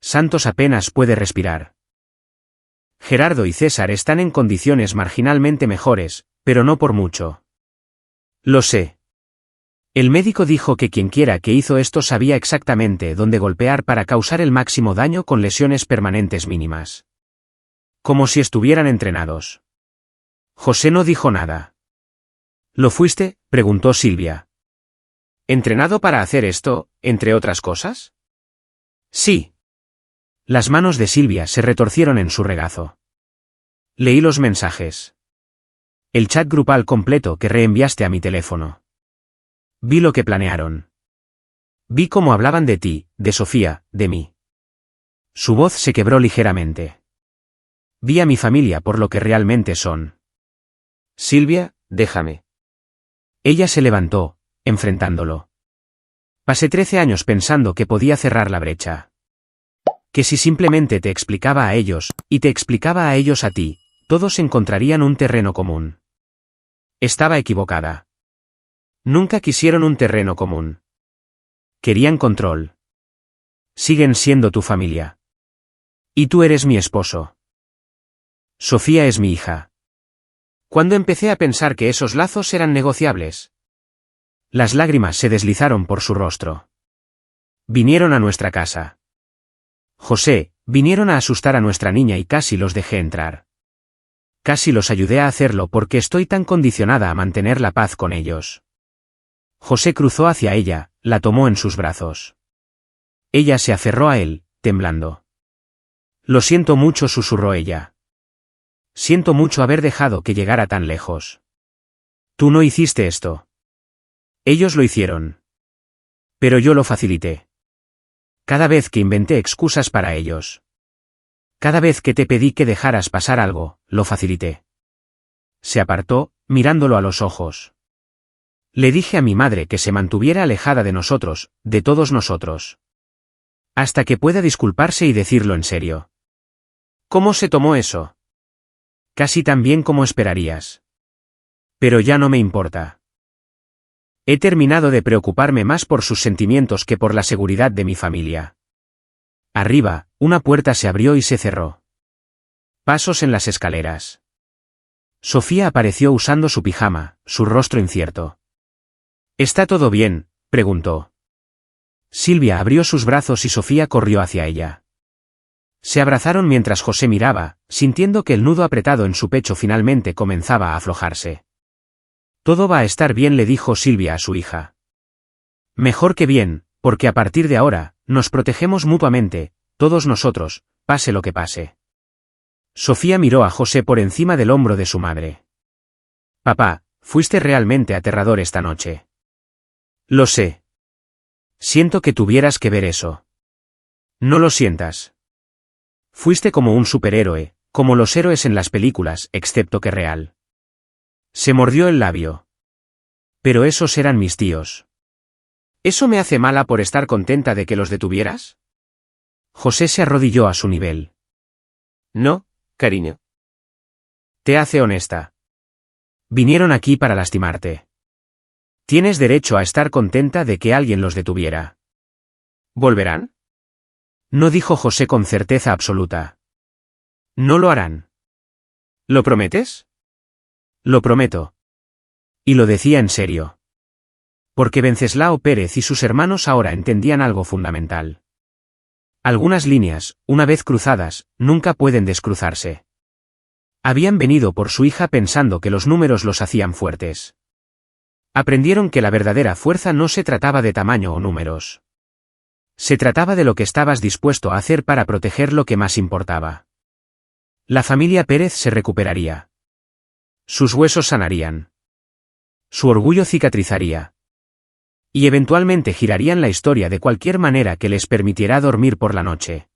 Santos apenas puede respirar. Gerardo y César están en condiciones marginalmente mejores, pero no por mucho. Lo sé. El médico dijo que quienquiera que hizo esto sabía exactamente dónde golpear para causar el máximo daño con lesiones permanentes mínimas. Como si estuvieran entrenados. José no dijo nada. ¿Lo fuiste?, preguntó Silvia. ¿Entrenado para hacer esto, entre otras cosas? Sí. Las manos de Silvia se retorcieron en su regazo. Leí los mensajes. El chat grupal completo que reenviaste a mi teléfono. Vi lo que planearon. Vi cómo hablaban de ti, de Sofía, de mí. Su voz se quebró ligeramente. Vi a mi familia por lo que realmente son. Silvia, déjame. Ella se levantó, enfrentándolo. Pasé 13 años pensando que podía cerrar la brecha. Que si simplemente te explicaba a ellos, y te explicaba a ellos a ti, todos encontrarían un terreno común. Estaba equivocada. Nunca quisieron un terreno común. Querían control. Siguen siendo tu familia. Y tú eres mi esposo. Sofía es mi hija. Cuando empecé a pensar que esos lazos eran negociables. Las lágrimas se deslizaron por su rostro. Vinieron a nuestra casa. José, vinieron a asustar a nuestra niña y casi los dejé entrar. Casi los ayudé a hacerlo porque estoy tan condicionada a mantener la paz con ellos. José cruzó hacia ella, la tomó en sus brazos. Ella se aferró a él, temblando. Lo siento mucho, susurró ella. Siento mucho haber dejado que llegara tan lejos. Tú no hiciste esto. Ellos lo hicieron. Pero yo lo facilité. Cada vez que inventé excusas para ellos. Cada vez que te pedí que dejaras pasar algo, lo facilité. Se apartó, mirándolo a los ojos. Le dije a mi madre que se mantuviera alejada de nosotros, de todos nosotros. Hasta que pueda disculparse y decirlo en serio. ¿Cómo se tomó eso? Casi tan bien como esperarías. Pero ya no me importa. He terminado de preocuparme más por sus sentimientos que por la seguridad de mi familia. Arriba, una puerta se abrió y se cerró. Pasos en las escaleras. Sofía apareció usando su pijama, su rostro incierto. ¿Está todo bien?, preguntó. Silvia abrió sus brazos y Sofía corrió hacia ella. Se abrazaron mientras José miraba, sintiendo que el nudo apretado en su pecho finalmente comenzaba a aflojarse. Todo va a estar bien, le dijo Silvia a su hija. Mejor que bien, porque a partir de ahora, nos protegemos mutuamente, todos nosotros, pase lo que pase. Sofía miró a José por encima del hombro de su madre. Papá, fuiste realmente aterrador esta noche. Lo sé. Siento que tuvieras que ver eso. No lo sientas. Fuiste como un superhéroe, como los héroes en las películas, excepto que real. Se mordió el labio. Pero esos eran mis tíos. ¿Eso me hace mala por estar contenta de que los detuvieras? José se arrodilló a su nivel. No, cariño. Te hace honesta. Vinieron aquí para lastimarte. Tienes derecho a estar contenta de que alguien los detuviera. ¿Volverán? No, dijo José con certeza absoluta. No lo harán. ¿Lo prometes? Lo prometo. Y lo decía en serio. Porque Venceslao Pérez y sus hermanos ahora entendían algo fundamental. Algunas líneas, una vez cruzadas, nunca pueden descruzarse. Habían venido por su hija pensando que los números los hacían fuertes. Aprendieron que la verdadera fuerza no se trataba de tamaño o números. Se trataba de lo que estabas dispuesto a hacer para proteger lo que más importaba. La familia Pérez se recuperaría. Sus huesos sanarían. Su orgullo cicatrizaría. Y eventualmente girarían la historia de cualquier manera que les permitiera dormir por la noche.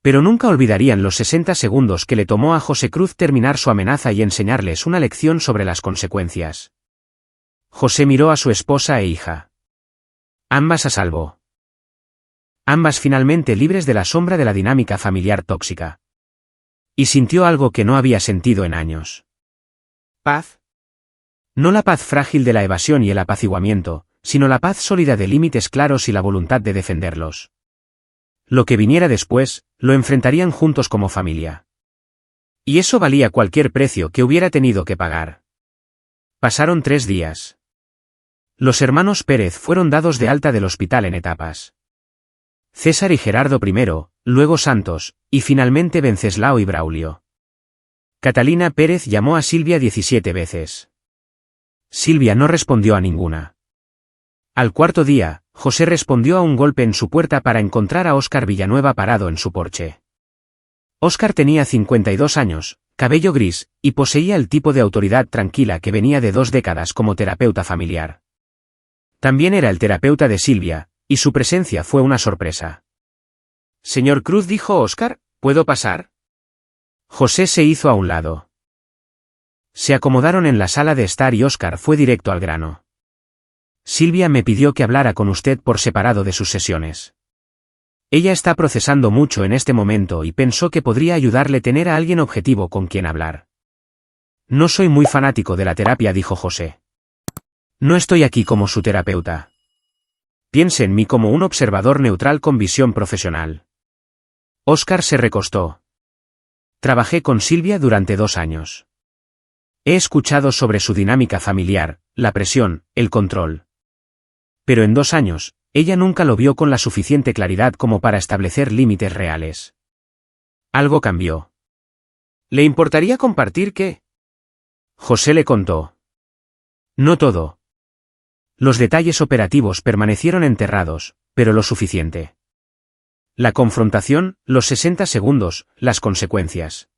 Pero nunca olvidarían los 60 segundos que le tomó a José Cruz terminar su amenaza y enseñarles una lección sobre las consecuencias. José miró a su esposa e hija. Ambas a salvo. Ambas finalmente libres de la sombra de la dinámica familiar tóxica. Y sintió algo que no había sentido en años. Paz. No la paz frágil de la evasión y el apaciguamiento, sino la paz sólida de límites claros y la voluntad de defenderlos. Lo que viniera después, lo enfrentarían juntos como familia. Y eso valía cualquier precio que hubiera tenido que pagar. Pasaron 3 días. Los hermanos Pérez fueron dados de alta del hospital en etapas. César y Gerardo primero, luego Santos, y finalmente Venceslao y Braulio. Catalina Pérez llamó a Silvia 17 veces. Silvia no respondió a ninguna. Al 4.º día, José respondió a un golpe en su puerta para encontrar a Óscar Villanueva parado en su porche. Óscar tenía 52 años, cabello gris, y poseía el tipo de autoridad tranquila que venía de 2 décadas como terapeuta familiar. También era el terapeuta de Silvia, y su presencia fue una sorpresa. Señor Cruz, dijo Óscar, ¿puedo pasar? José se hizo a un lado. Se acomodaron en la sala de estar y Óscar fue directo al grano. Silvia me pidió que hablara con usted por separado de sus sesiones. Ella está procesando mucho en este momento y pensó que podría ayudarle tener a alguien objetivo con quien hablar. No soy muy fanático de la terapia, dijo José. No estoy aquí como su terapeuta. Piense en mí como un observador neutral con visión profesional. Óscar se recostó. Trabajé con Silvia durante 2 años. He escuchado sobre su dinámica familiar, la presión, el control. Pero en 2 años, ella nunca lo vio con la suficiente claridad como para establecer límites reales. Algo cambió. ¿Le importaría compartir qué? José le contó. No todo. Los detalles operativos permanecieron enterrados, pero lo suficiente. La confrontación, los 60 segundos, las consecuencias.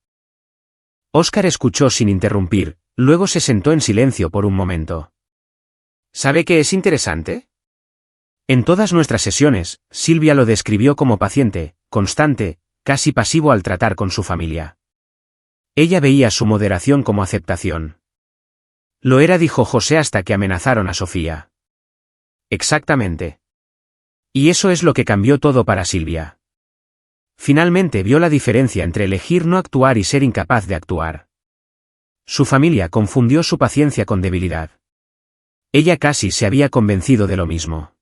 Óscar escuchó sin interrumpir, luego se sentó en silencio por un momento. ¿Sabe qué es interesante? En todas nuestras sesiones, Silvia lo describió como paciente, constante, casi pasivo al tratar con su familia. Ella veía su moderación como aceptación. Lo era, dijo José, hasta que amenazaron a Sofía. Exactamente. Y eso es lo que cambió todo para Silvia. Finalmente vio la diferencia entre elegir no actuar y ser incapaz de actuar. Su familia confundió su paciencia con debilidad. Ella casi se había convencido de lo mismo.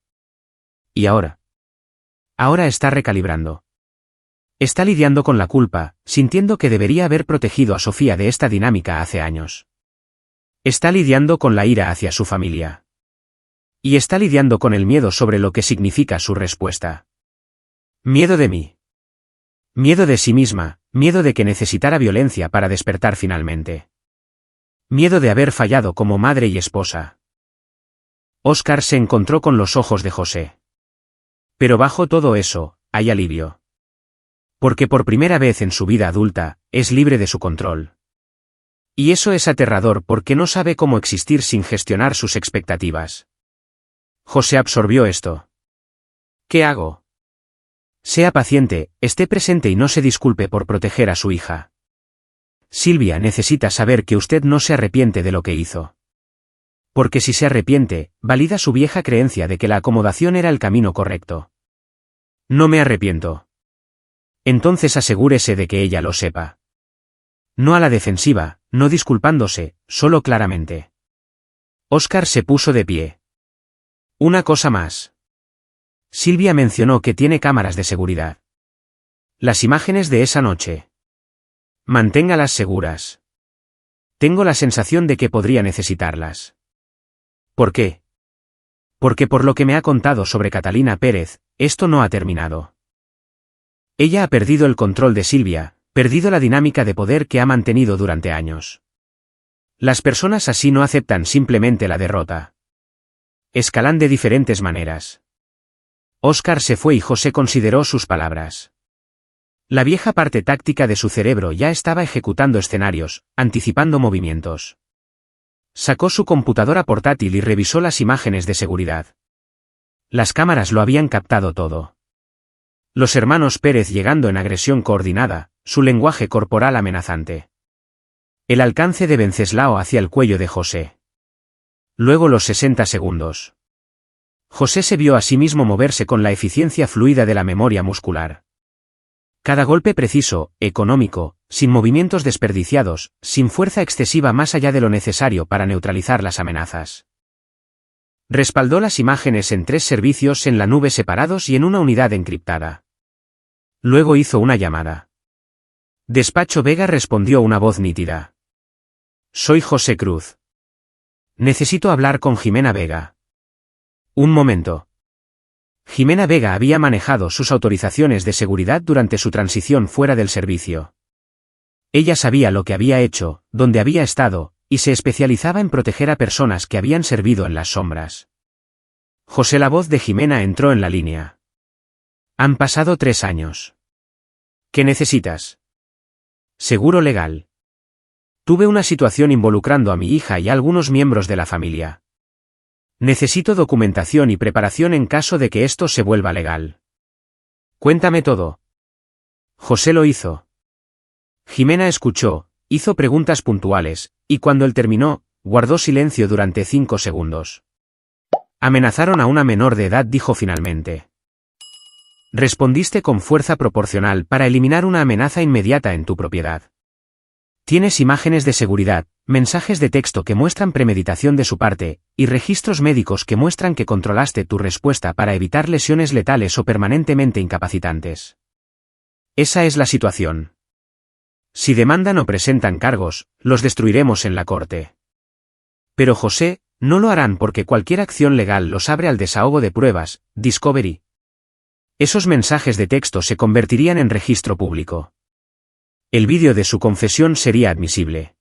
¿Y ahora? Ahora está recalibrando. Está lidiando con la culpa, sintiendo que debería haber protegido a Sofía de esta dinámica hace años. Está lidiando con la ira hacia su familia. Y está lidiando con el miedo sobre lo que significa su respuesta. Miedo de mí. Miedo de sí misma, miedo de que necesitara violencia para despertar finalmente. Miedo de haber fallado como madre y esposa. Óscar se encontró con los ojos de José. Pero bajo todo eso, hay alivio. Porque por primera vez en su vida adulta, es libre de su control. Y eso es aterrador porque no sabe cómo existir sin gestionar sus expectativas. José absorbió esto. ¿Qué hago? Sea paciente, esté presente y no se disculpe por proteger a su hija. Silvia necesita saber que usted no se arrepiente de lo que hizo. Porque si se arrepiente, valida su vieja creencia de que la acomodación era el camino correcto. No me arrepiento. Entonces asegúrese de que ella lo sepa. No a la defensiva, no disculpándose, solo claramente. Óscar se puso de pie. Una cosa más. Silvia mencionó que tiene cámaras de seguridad. Las imágenes de esa noche. Manténgalas seguras. Tengo la sensación de que podría necesitarlas. ¿Por qué? Porque por lo que me ha contado sobre Catalina Pérez, esto no ha terminado. Ella ha perdido el control de Silvia, perdido la dinámica de poder que ha mantenido durante años. Las personas así no aceptan simplemente la derrota. Escalan de diferentes maneras. Óscar se fue y José consideró sus palabras. La vieja parte táctica de su cerebro ya estaba ejecutando escenarios, anticipando movimientos. Sacó su computadora portátil y revisó las imágenes de seguridad. Las cámaras lo habían captado todo. Los hermanos Pérez llegando en agresión coordinada, su lenguaje corporal amenazante. El alcance de Venceslao hacia el cuello de José. Luego los 60 segundos. José se vio a sí mismo moverse con la eficiencia fluida de la memoria muscular. Cada golpe preciso, económico, sin movimientos desperdiciados, sin fuerza excesiva más allá de lo necesario para neutralizar las amenazas. Respaldó las imágenes en 3 servicios en la nube separados y en una unidad encriptada. Luego hizo una llamada. Despacho Vega, respondió una voz nítida. Soy José Cruz. Necesito hablar con Jimena Vega. Un momento. Jimena Vega había manejado sus autorizaciones de seguridad durante su transición fuera del servicio. Ella sabía lo que había hecho, dónde había estado, y se especializaba en proteger a personas que habían servido en las sombras. José, la voz de Jimena entró en la línea. Han pasado 3 años. ¿Qué necesitas? Seguro legal. Tuve una situación involucrando a mi hija y a algunos miembros de la familia. Necesito documentación y preparación en caso de que esto se vuelva legal. Cuéntame todo. José lo hizo. Jimena escuchó, hizo preguntas puntuales, Y cuando él terminó, guardó silencio durante 5 segundos. Amenazaron a una menor de edad, dijo finalmente. Respondiste con fuerza proporcional para eliminar una amenaza inmediata en tu propiedad. Tienes imágenes de seguridad, mensajes de texto que muestran premeditación de su parte, y registros médicos que muestran que controlaste tu respuesta para evitar lesiones letales o permanentemente incapacitantes. Esa es la situación. Si demandan o presentan cargos, los destruiremos en la corte. Pero José, no lo harán porque cualquier acción legal los abre al desahogo de pruebas, Discovery. Esos mensajes de texto se convertirían en registro público. El vídeo de su confesión sería admisible.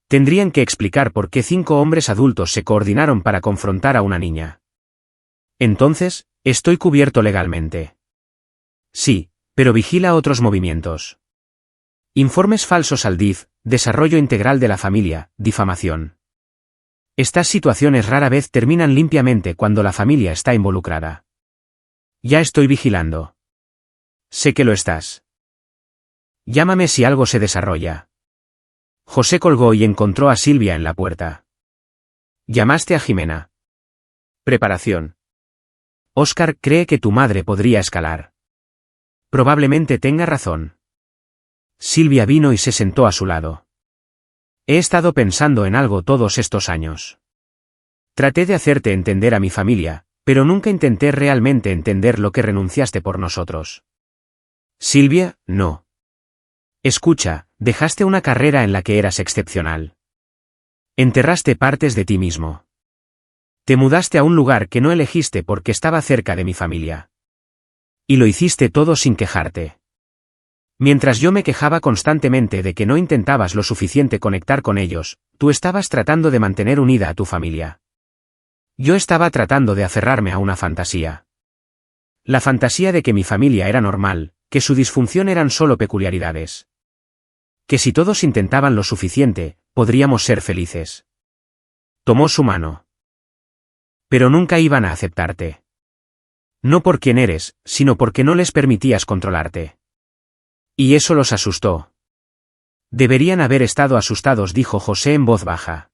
Tendrían que explicar por qué 5 hombres adultos se coordinaron para confrontar a una niña. Entonces, estoy cubierto legalmente. Sí, pero vigila otros movimientos. Informes falsos al DIF, desarrollo integral de la familia, difamación. Estas situaciones rara vez terminan limpiamente cuando la familia está involucrada. Ya estoy vigilando. Sé que lo estás. Llámame si algo se desarrolla. José colgó y encontró a Silvia en la puerta. ¿Llamaste a Jimena? Preparación. Óscar cree que tu madre podría escalar. Probablemente tenga razón. Silvia vino y se sentó a su lado. He estado pensando en algo todos estos años. Traté de hacerte entender a mi familia, pero nunca intenté realmente entender lo que renunciaste por nosotros. Silvia, no. Escucha, dejaste una carrera en la que eras excepcional. Enterraste partes de ti mismo. Te mudaste a un lugar que no elegiste porque estaba cerca de mi familia. Y lo hiciste todo sin quejarte. Mientras yo me quejaba constantemente de que no intentabas lo suficiente conectar con ellos, tú estabas tratando de mantener unida a tu familia. Yo estaba tratando de aferrarme a una fantasía. La fantasía de que mi familia era normal, que su disfunción eran solo peculiaridades. Que si todos intentaban lo suficiente, podríamos ser felices. Tomó su mano. Pero nunca iban a aceptarte. No por quién eres, sino porque no les permitías controlarte. Y eso los asustó. Deberían haber estado asustados, dijo José en voz baja.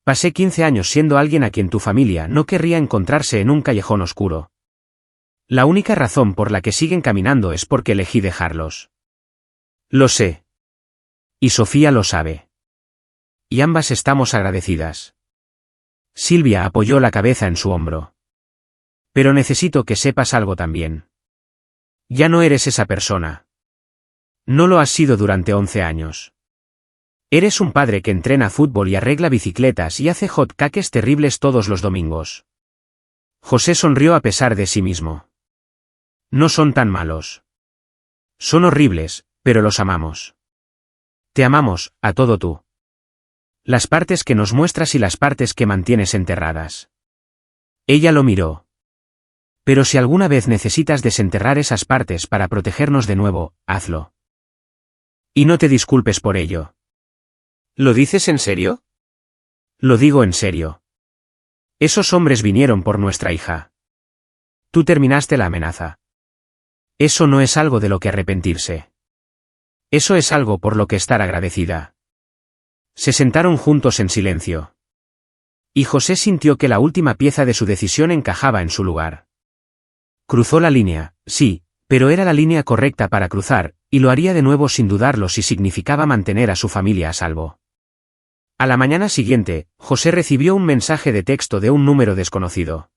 Pasé 15 años siendo alguien a quien tu familia no querría encontrarse en un callejón oscuro. La única razón por la que siguen caminando es porque elegí dejarlos. Lo sé. Y Sofía lo sabe. Y ambas estamos agradecidas. Silvia apoyó la cabeza en su hombro. Pero necesito que sepas algo también. Ya no eres esa persona. No lo has sido durante 11 años. Eres un padre que entrena fútbol y arregla bicicletas y hace hot cakes terribles todos los domingos. José sonrió a pesar de sí mismo. No son tan malos. Son horribles, pero los amamos. Te amamos, a todo tú. Las partes que nos muestras y las partes que mantienes enterradas. Ella lo miró. Pero si alguna vez necesitas desenterrar esas partes para protegernos de nuevo, hazlo. Y no te disculpes por ello. ¿Lo dices en serio? Lo digo en serio. Esos hombres vinieron por nuestra hija. Tú terminaste la amenaza. Eso no es algo de lo que arrepentirse. Eso es algo por lo que estar agradecida. Se sentaron juntos en silencio. Y José sintió que la última pieza de su decisión encajaba en su lugar. Cruzó la línea, sí, pero era la línea correcta para cruzar, y lo haría de nuevo sin dudarlo si significaba mantener a su familia a salvo. A la mañana siguiente, José recibió un mensaje de texto de un número desconocido.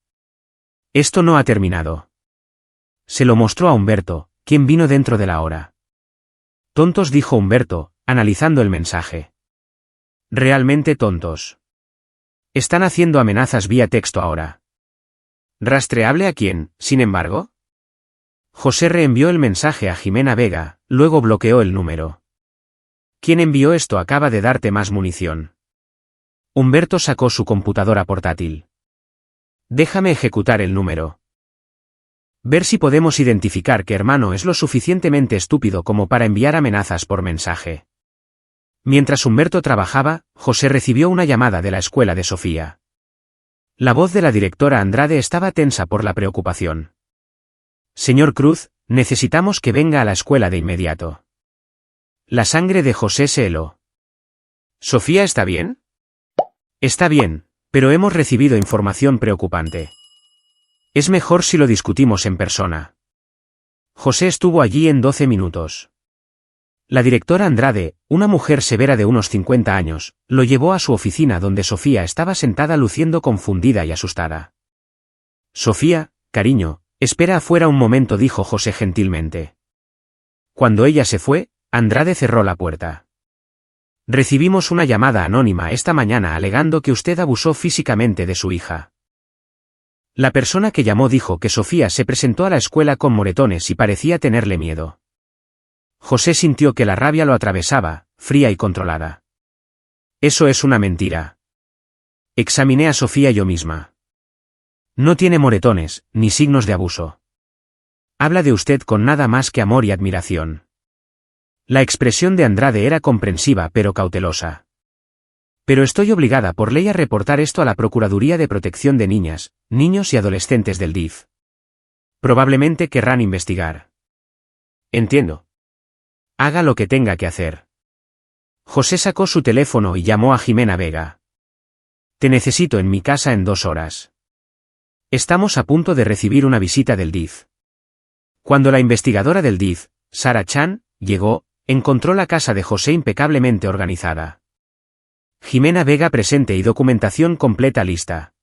Esto no ha terminado. Se lo mostró a Humberto, quien vino dentro de la hora. Tontos, dijo Humberto, analizando el mensaje. Realmente tontos. Están haciendo amenazas vía texto ahora. ¿Rastreable a quién, sin embargo? José reenvió el mensaje a Jimena Vega, luego bloqueó el número. ¿Quién envió esto? Acaba de darte más munición. Humberto sacó su computadora portátil. Déjame ejecutar el número. Ver si podemos identificar que hermano es lo suficientemente estúpido como para enviar amenazas por mensaje. Mientras Humberto trabajaba, José recibió una llamada de la escuela de Sofía. La voz de la directora Andrade estaba tensa por la preocupación. Señor Cruz, necesitamos que venga a la escuela de inmediato. La sangre de José se heló. ¿Sofía está bien? Está bien, pero hemos recibido información preocupante. Es mejor si lo discutimos en persona. José estuvo allí en 12 minutos. La directora Andrade, una mujer severa de unos 50 años, lo llevó a su oficina donde Sofía estaba sentada luciendo confundida y asustada. Sofía, cariño, espera afuera un momento, dijo José gentilmente. Cuando ella se fue, Andrade cerró la puerta. Recibimos una llamada anónima esta mañana alegando que usted abusó físicamente de su hija. La persona que llamó dijo que Sofía se presentó a la escuela con moretones y parecía tenerle miedo. José sintió que la rabia lo atravesaba, fría y controlada. Eso es una mentira. Examiné a Sofía yo misma. No tiene moretones, ni signos de abuso. Habla de usted con nada más que amor y admiración. La expresión de Andrade era comprensiva pero cautelosa. Pero estoy obligada por ley a reportar esto a la Procuraduría de Protección de Niñas, Niños y Adolescentes del DIF. Probablemente querrán investigar. Entiendo. Haga lo que tenga que hacer. José sacó su teléfono y llamó a Jimena Vega. Te necesito en mi casa en 2 horas. Estamos a punto de recibir una visita del DIF. Cuando la investigadora del DIF, Sara Chan, llegó, encontró la casa de José impecablemente organizada. Jimena Vega presente y documentación completa lista.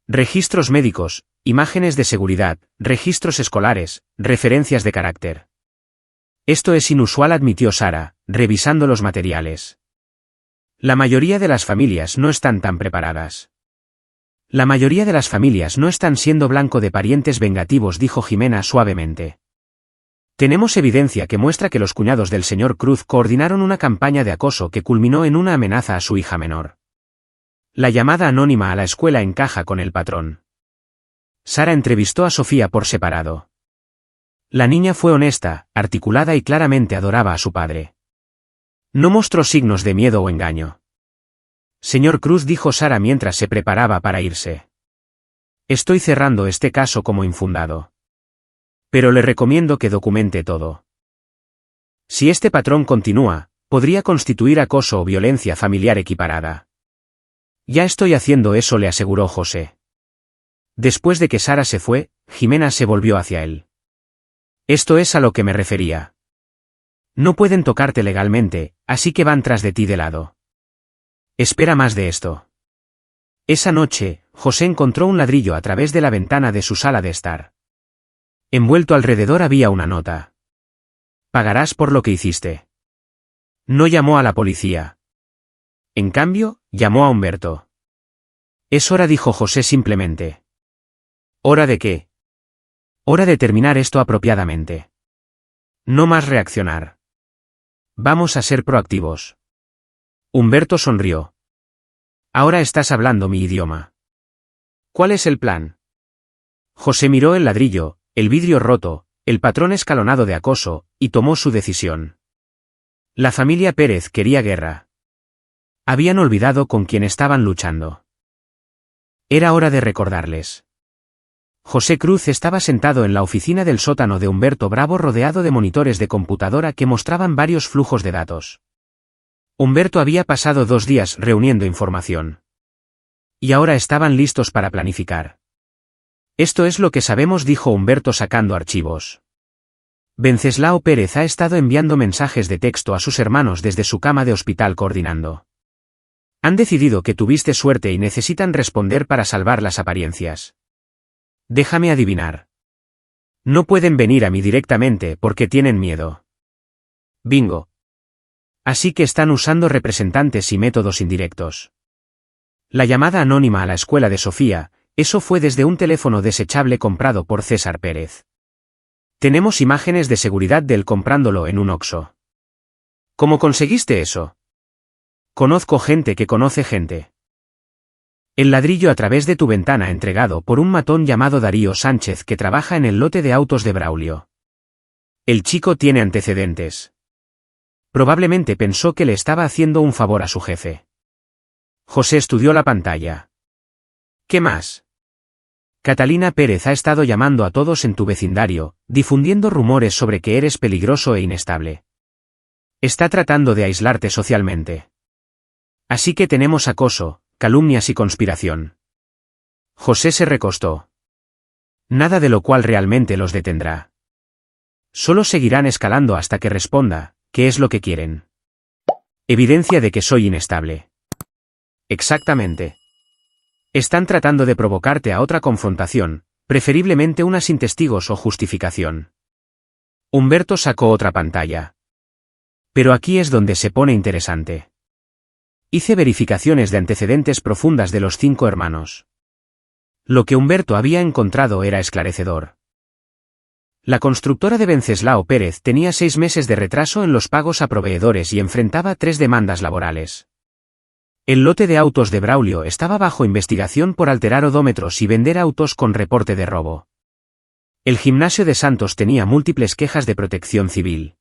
Registros médicos, imágenes de seguridad, registros escolares, referencias de carácter. Esto es inusual, admitió Sara, revisando los materiales. La mayoría de las familias no están tan preparadas. La mayoría de las familias no están siendo blanco de parientes vengativos, dijo Jimena suavemente. Tenemos evidencia que muestra que los cuñados del señor Cruz coordinaron una campaña de acoso que culminó en una amenaza a su hija menor. La llamada anónima a la escuela encaja con el patrón. Sara entrevistó a Sofía por separado. La niña fue honesta, articulada y claramente adoraba a su padre. No mostró signos de miedo o engaño. Señor Cruz, dijo Sara mientras se preparaba para irse. Estoy cerrando este caso como infundado. Pero le recomiendo que documente todo. Si este patrón continúa, podría constituir acoso o violencia familiar equiparada. Ya estoy haciendo eso, le aseguró José. Después de que Sara se fue, Jimena se volvió hacia él. Esto es a lo que me refería. No pueden tocarte legalmente, así que van tras de ti de lado. Espera más de esto. Esa noche, José encontró un ladrillo a través de la ventana de su sala de estar. Envuelto alrededor había una nota. Pagarás por lo que hiciste. No llamó a la policía. En cambio, llamó a Humberto. Es hora, dijo José simplemente. ¿Hora de qué? Hora de terminar esto apropiadamente. No más reaccionar. Vamos a ser proactivos. Humberto sonrió. Ahora estás hablando mi idioma. ¿Cuál es el plan? José miró el ladrillo, el vidrio roto, el patrón escalonado de acoso, y tomó su decisión. La familia Pérez quería guerra. Habían olvidado con quién estaban luchando. Era hora de recordarles. José Cruz estaba sentado en la oficina del sótano de Humberto Bravo rodeado de monitores de computadora que mostraban varios flujos de datos. Humberto había pasado 2 días reuniendo información. Y ahora estaban listos para planificar. Esto es lo que sabemos, dijo Humberto sacando archivos. Venceslao Pérez ha estado enviando mensajes de texto a sus hermanos desde su cama de hospital coordinando. Han decidido que tuviste suerte y necesitan responder para salvar las apariencias. Déjame adivinar. No pueden venir a mí directamente porque tienen miedo. Bingo. Así que están usando representantes y métodos indirectos. La llamada anónima a la escuela de Sofía, eso fue desde un teléfono desechable comprado por César Pérez. Tenemos imágenes de seguridad de él comprándolo en un Oxxo. ¿Cómo conseguiste eso? Conozco gente que conoce gente. El ladrillo a través de tu ventana entregado por un matón llamado Darío Sánchez que trabaja en el lote de autos de Braulio. El chico tiene antecedentes. Probablemente pensó que le estaba haciendo un favor a su jefe. José estudió la pantalla. ¿Qué más? Catalina Pérez ha estado llamando a todos en tu vecindario, difundiendo rumores sobre que eres peligroso e inestable. Está tratando de aislarte socialmente. Así que tenemos acoso, calumnias y conspiración. José se recostó. Nada de lo cual realmente los detendrá. Solo seguirán escalando hasta que responda, ¿qué es lo que quieren? Evidencia de que soy inestable. Exactamente. Están tratando de provocarte a otra confrontación, preferiblemente una sin testigos o justificación. Humberto sacó otra pantalla. Pero aquí es donde se pone interesante. Hice verificaciones de antecedentes profundas de los 5 hermanos. Lo que Humberto había encontrado era esclarecedor. La constructora de Venceslao Pérez tenía 6 meses de retraso en los pagos a proveedores y enfrentaba 3 demandas laborales. El lote de autos de Braulio estaba bajo investigación por alterar odómetros y vender autos con reporte de robo. El gimnasio de Santos tenía múltiples quejas de protección civil.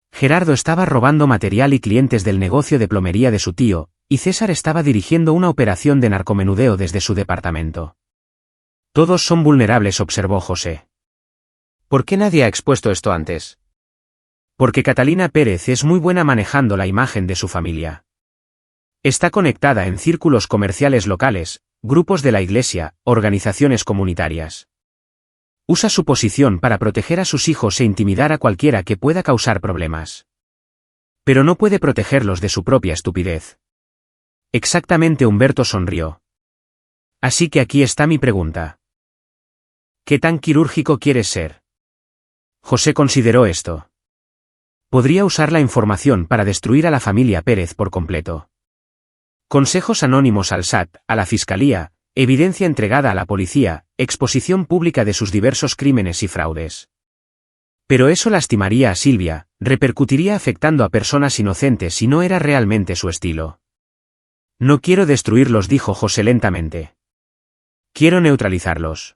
Gerardo estaba robando material y clientes del negocio de plomería de su tío, y César estaba dirigiendo una operación de narcomenudeo desde su departamento. Todos son vulnerables, observó José. ¿Por qué nadie ha expuesto esto antes? Porque Catalina Pérez es muy buena manejando la imagen de su familia. Está conectada en círculos comerciales locales, grupos de la iglesia, organizaciones comunitarias. Usa su posición para proteger a sus hijos e intimidar a cualquiera que pueda causar problemas. Pero no puede protegerlos de su propia estupidez. Exactamente, Humberto sonrió. Así que aquí está mi pregunta. ¿Qué tan quirúrgico quieres ser? José consideró esto. Podría usar la información para destruir a la familia Pérez por completo. Consejos anónimos al SAT, a la Fiscalía, evidencia entregada a la policía, exposición pública de sus diversos crímenes y fraudes. Pero eso lastimaría a Silvia, repercutiría afectando a personas inocentes y no era realmente su estilo. No quiero destruirlos, dijo José lentamente. Quiero neutralizarlos.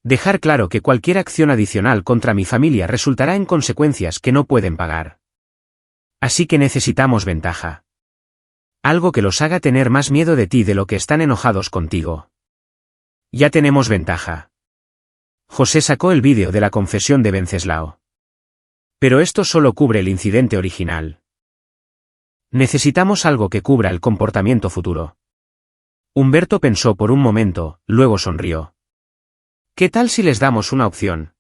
Dejar claro que cualquier acción adicional contra mi familia resultará en consecuencias que no pueden pagar. Así que necesitamos ventaja. Algo que los haga tener más miedo de ti de lo que están enojados contigo. Ya tenemos ventaja. José sacó el vídeo de la confesión de Venceslao. Pero esto solo cubre el incidente original. Necesitamos algo que cubra el comportamiento futuro. Humberto pensó por un momento, luego sonrió. ¿Qué tal si les damos una opción?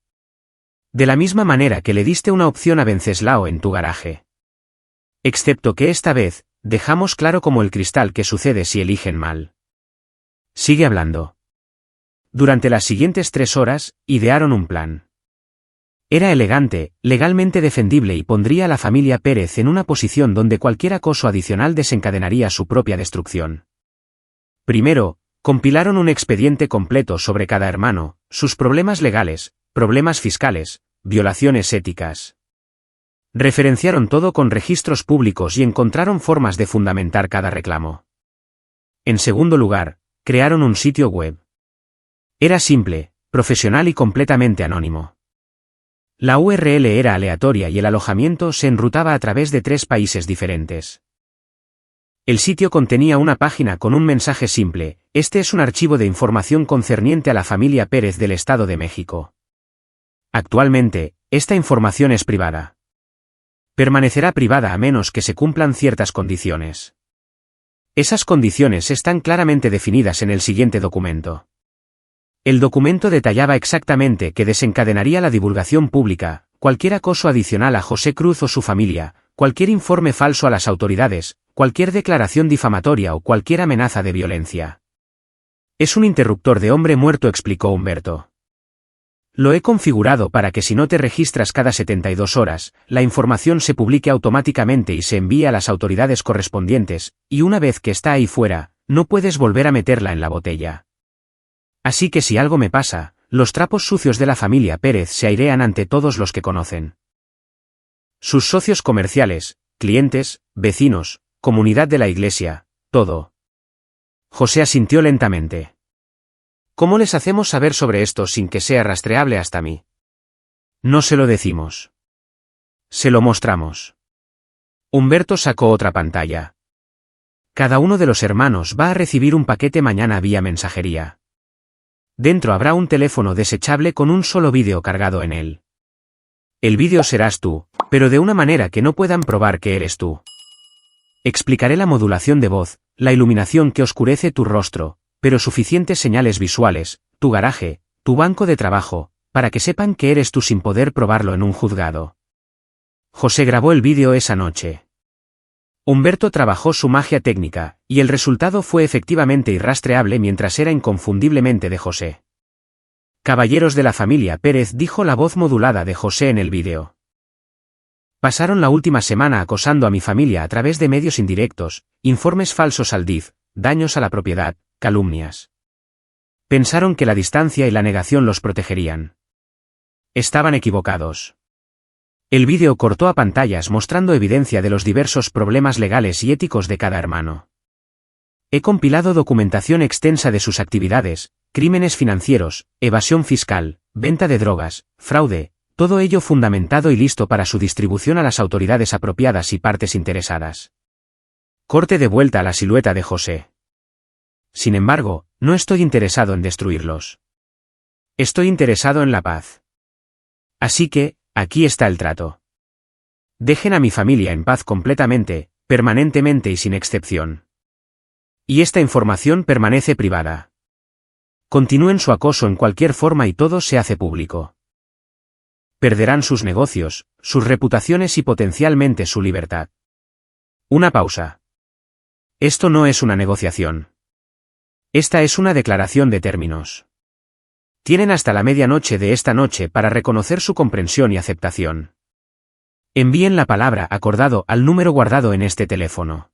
De la misma manera que le diste una opción a Venceslao en tu garaje. Excepto que esta vez, dejamos claro como el cristal qué sucede si eligen mal. Sigue hablando. Durante las siguientes 3 horas, idearon un plan. Era elegante, legalmente defendible y pondría a la familia Pérez en una posición donde cualquier acoso adicional desencadenaría su propia destrucción. Primero, compilaron un expediente completo sobre cada hermano, sus problemas legales, problemas fiscales, violaciones éticas. Referenciaron todo con registros públicos y encontraron formas de fundamentar cada reclamo. En segundo lugar, crearon un sitio web. Era simple, profesional y completamente anónimo. La URL era aleatoria y el alojamiento se enrutaba a través de 3 países diferentes. El sitio contenía una página con un mensaje simple: este es un archivo de información concerniente a la familia Pérez del Estado de México. Actualmente, esta información es privada. Permanecerá privada a menos que se cumplan ciertas condiciones. Esas condiciones están claramente definidas en el siguiente documento. El documento detallaba exactamente qué desencadenaría la divulgación pública, cualquier acoso adicional a José Cruz o su familia, cualquier informe falso a las autoridades, cualquier declaración difamatoria o cualquier amenaza de violencia. Es un interruptor de hombre muerto, explicó Humberto. Lo he configurado para que si no te registras cada 72 horas, la información se publique automáticamente y se envíe a las autoridades correspondientes, y una vez que está ahí fuera, no puedes volver a meterla en la botella. Así que si algo me pasa, los trapos sucios de la familia Pérez se airean ante todos los que conocen. Sus socios comerciales, clientes, vecinos, comunidad de la iglesia, todo. José asintió lentamente. ¿Cómo les hacemos saber sobre esto sin que sea rastreable hasta mí? No se lo decimos. Se lo mostramos. Humberto sacó otra pantalla. Cada uno de los hermanos va a recibir un paquete mañana vía mensajería. Dentro habrá un teléfono desechable con un solo vídeo cargado en él. El vídeo serás tú, pero de una manera que no puedan probar que eres tú. Explicaré la modulación de voz, la iluminación que oscurece tu rostro, pero suficientes señales visuales, tu garaje, tu banco de trabajo, para que sepan que eres tú sin poder probarlo en un juzgado. José grabó el vídeo esa noche. Humberto trabajó su magia técnica, y el resultado fue efectivamente irrastreable mientras era inconfundiblemente de José. Caballeros de la familia Pérez, dijo la voz modulada de José en el vídeo. Pasaron la última semana acosando a mi familia a través de medios indirectos, informes falsos al DIF, daños a la propiedad, calumnias. Pensaron que la distancia y la negación los protegerían. Estaban equivocados. El vídeo cortó a pantallas mostrando evidencia de los diversos problemas legales y éticos de cada hermano. He compilado documentación extensa de sus actividades, crímenes financieros, evasión fiscal, venta de drogas, fraude, todo ello fundamentado y listo para su distribución a las autoridades apropiadas y partes interesadas. Corte de vuelta a la silueta de José. Sin embargo, no estoy interesado en destruirlos. Estoy interesado en la paz. Así que, aquí está el trato. Dejen a mi familia en paz completamente, permanentemente y sin excepción. Y esta información permanece privada. Continúen su acoso en cualquier forma y todo se hace público. Perderán sus negocios, sus reputaciones y potencialmente su libertad. Una pausa. Esto no es una negociación. Esta es una declaración de términos. Tienen hasta la medianoche de esta noche para reconocer su comprensión y aceptación. Envíen la palabra acordado al número guardado en este teléfono.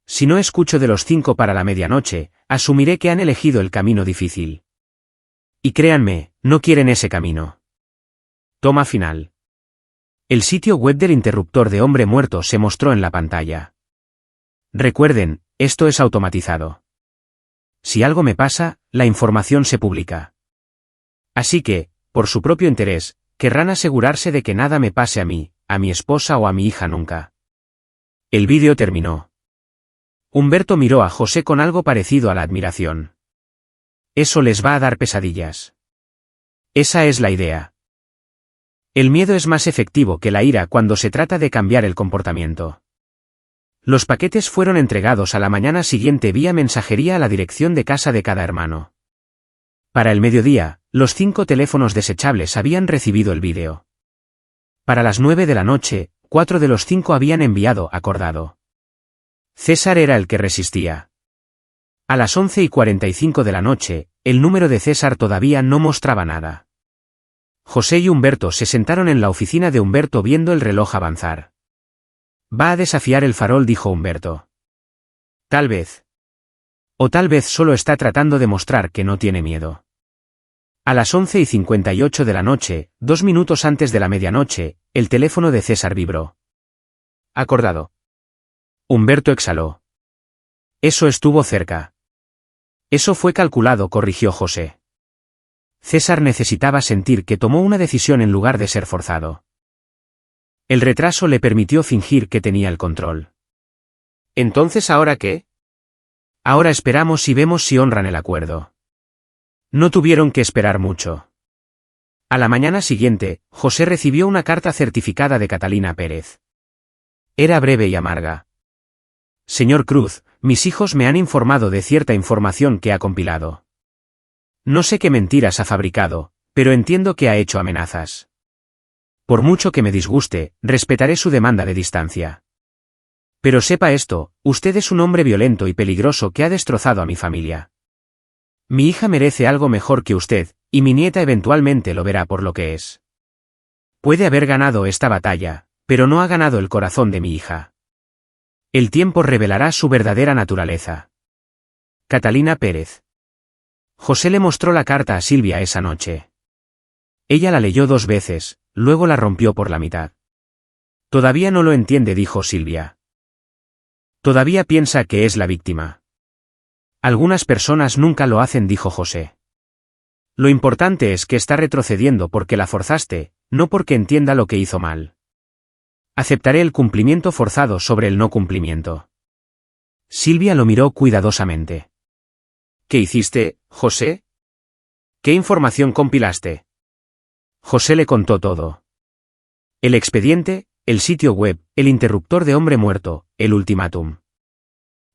Si no escucho de los 5 para la medianoche, asumiré que han elegido el camino difícil. Y créanme, no quieren ese camino. Toma final. El sitio web del interruptor de hombre muerto se mostró en la pantalla. Recuerden, esto es automatizado. Si algo me pasa, la información se publica. Así que, por su propio interés, querrán asegurarse de que nada me pase a mí, a mi esposa o a mi hija nunca. El vídeo terminó. Humberto miró a José con algo parecido a la admiración. Eso les va a dar pesadillas. Esa es la idea. El miedo es más efectivo que la ira cuando se trata de cambiar el comportamiento. Los paquetes fueron entregados a la mañana siguiente vía mensajería a la dirección de casa de cada hermano. Para el mediodía, los 5 teléfonos desechables habían recibido el vídeo. Para las 9 de la noche, 4 de los 5 habían enviado acordado. César era el que resistía. A las 11:45 de la noche, el número de César todavía no mostraba nada. José y Humberto se sentaron en la oficina de Humberto viendo el reloj avanzar. Va a desafiar el farol, dijo Humberto. Tal vez. O tal vez solo está tratando de mostrar que no tiene miedo. A las 11:58 de la noche, 2 minutos antes de la medianoche, el teléfono de César vibró. Acordado. Humberto exhaló. Eso estuvo cerca. Eso fue calculado, corrigió José. César necesitaba sentir que tomó una decisión en lugar de ser forzado. El retraso le permitió fingir que tenía el control. ¿Entonces ahora qué? Ahora esperamos y vemos si honran el acuerdo. No tuvieron que esperar mucho. A la mañana siguiente, José recibió una carta certificada de Catalina Pérez. Era breve y amarga. Señor Cruz, mis hijos me han informado de cierta información que ha compilado. No sé qué mentiras ha fabricado, pero entiendo que ha hecho amenazas. Por mucho que me disguste, respetaré su demanda de distancia. Pero sepa esto, usted es un hombre violento y peligroso que ha destrozado a mi familia. Mi hija merece algo mejor que usted, y mi nieta eventualmente lo verá por lo que es. Puede haber ganado esta batalla, pero no ha ganado el corazón de mi hija. El tiempo revelará su verdadera naturaleza. Catalina Pérez. José le mostró la carta a Silvia esa noche. Ella la leyó 2 veces, luego la rompió por la mitad. Todavía no lo entiende, dijo Silvia. Todavía piensa que es la víctima. Algunas personas nunca lo hacen, dijo José. Lo importante es que está retrocediendo porque la forzaste, no porque entienda lo que hizo mal. Aceptaré el cumplimiento forzado sobre el no cumplimiento. Silvia lo miró cuidadosamente. ¿Qué hiciste, José? ¿Qué información compilaste? José le contó todo. El expediente, el sitio web, el interruptor de hombre muerto, el ultimátum.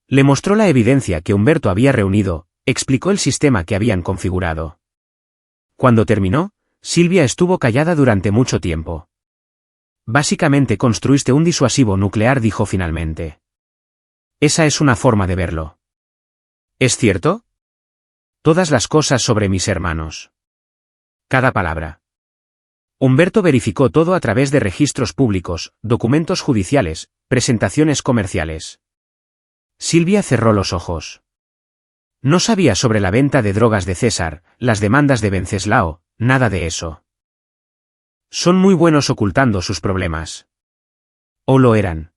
Le mostró la evidencia que Humberto había reunido, explicó el sistema que habían configurado. Cuando terminó, Silvia estuvo callada durante mucho tiempo. Básicamente construiste un disuasivo nuclear, dijo finalmente. Esa es una forma de verlo. ¿Es cierto? Todas las cosas sobre mis hermanos. Cada palabra. Humberto verificó todo a través de registros públicos, documentos judiciales, presentaciones comerciales. Silvia cerró los ojos. No sabía sobre la venta de drogas de César, las demandas de Venceslao, nada de eso. Son muy buenos ocultando sus problemas. O lo eran.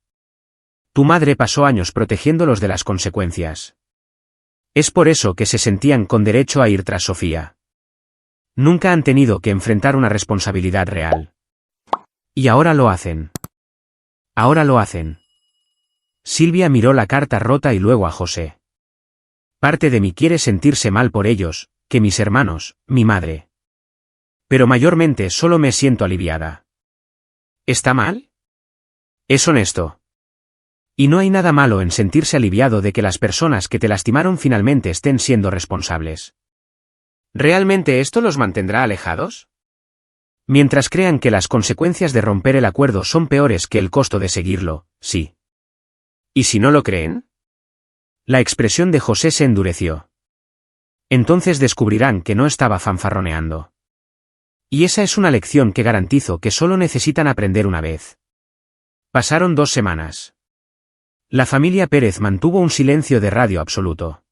Tu madre pasó años protegiéndolos de las consecuencias. Es por eso que se sentían con derecho a ir tras Sofía. Nunca han tenido que enfrentar una responsabilidad real. Y ahora lo hacen. Ahora lo hacen. Silvia miró la carta rota y luego a José. Parte de mí quiere sentirse mal por ellos, que mis hermanos, mi madre. Pero mayormente solo me siento aliviada. ¿Está mal? Es honesto. Y no hay nada malo en sentirse aliviado de que las personas que te lastimaron finalmente estén siendo responsables. ¿Realmente esto los mantendrá alejados? Mientras crean que las consecuencias de romper el acuerdo son peores que el costo de seguirlo, sí. ¿Y si no lo creen? La expresión de José se endureció. Entonces descubrirán que no estaba fanfarroneando. Y esa es una lección que garantizo que solo necesitan aprender una vez. Pasaron 2 semanas. La familia Pérez mantuvo un silencio de radio absoluto.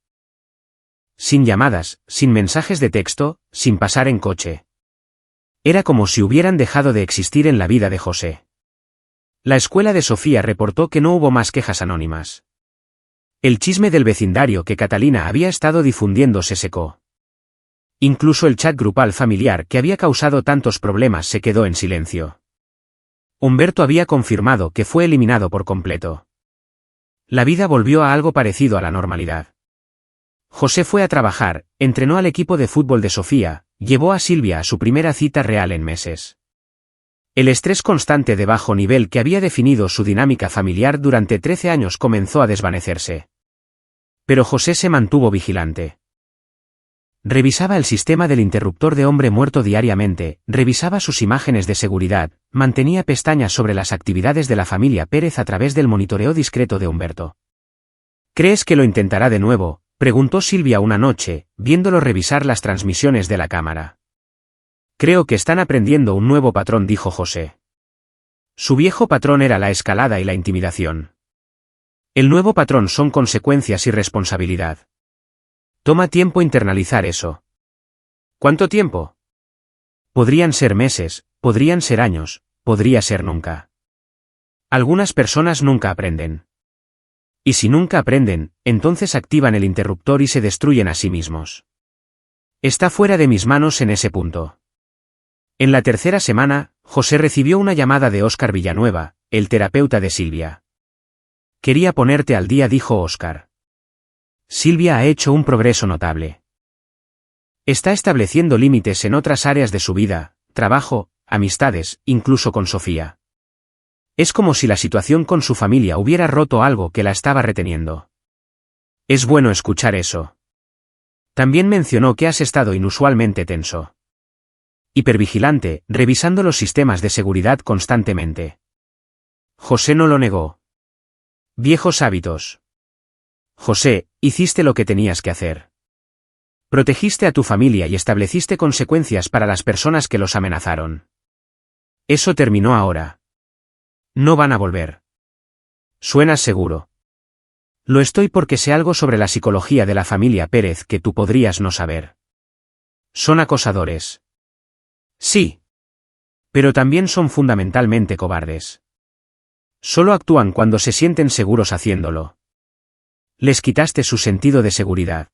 Sin llamadas, sin mensajes de texto, sin pasar en coche. Era como si hubieran dejado de existir en la vida de José. La escuela de Sofía reportó que no hubo más quejas anónimas. El chisme del vecindario que Catalina había estado difundiendo se secó. Incluso el chat grupal familiar que había causado tantos problemas se quedó en silencio. Humberto había confirmado que fue eliminado por completo. La vida volvió a algo parecido a la normalidad. José fue a trabajar, entrenó al equipo de fútbol de Sofía, llevó a Silvia a su primera cita real en meses. El estrés constante de bajo nivel que había definido su dinámica familiar durante 13 años comenzó a desvanecerse. Pero José se mantuvo vigilante. Revisaba el sistema del interruptor de hombre muerto diariamente, revisaba sus imágenes de seguridad, mantenía pestañas sobre las actividades de la familia Pérez a través del monitoreo discreto de Humberto. ¿Crees que lo intentará de nuevo?, preguntó Silvia una noche, viéndolo revisar las transmisiones de la cámara. Creo que están aprendiendo un nuevo patrón, dijo José. Su viejo patrón era la escalada y la intimidación. El nuevo patrón son consecuencias y responsabilidad. Toma tiempo internalizar eso. ¿Cuánto tiempo? Podrían ser meses, podrían ser años, podría ser nunca. Algunas personas nunca aprenden. Y si nunca aprenden, entonces activan el interruptor y se destruyen a sí mismos. Está fuera de mis manos en ese punto. En la tercera semana, José recibió una llamada de Óscar Villanueva, el terapeuta de Silvia. Quería ponerte al día, dijo Óscar. Silvia ha hecho un progreso notable. Está estableciendo límites en otras áreas de su vida, trabajo, amistades, incluso con Sofía. Es como si la situación con su familia hubiera roto algo que la estaba reteniendo. Es bueno escuchar eso. También mencionó que has estado inusualmente tenso. Hipervigilante, revisando los sistemas de seguridad constantemente. José no lo negó. Viejos hábitos. José, hiciste lo que tenías que hacer. Protegiste a tu familia y estableciste consecuencias para las personas que los amenazaron. Eso terminó ahora. No van a volver. Suenas seguro. Lo estoy porque sé algo sobre la psicología de la familia Pérez que tú podrías no saber. Son acosadores. Sí. Pero también son fundamentalmente cobardes. Solo actúan cuando se sienten seguros haciéndolo. Les quitaste su sentido de seguridad.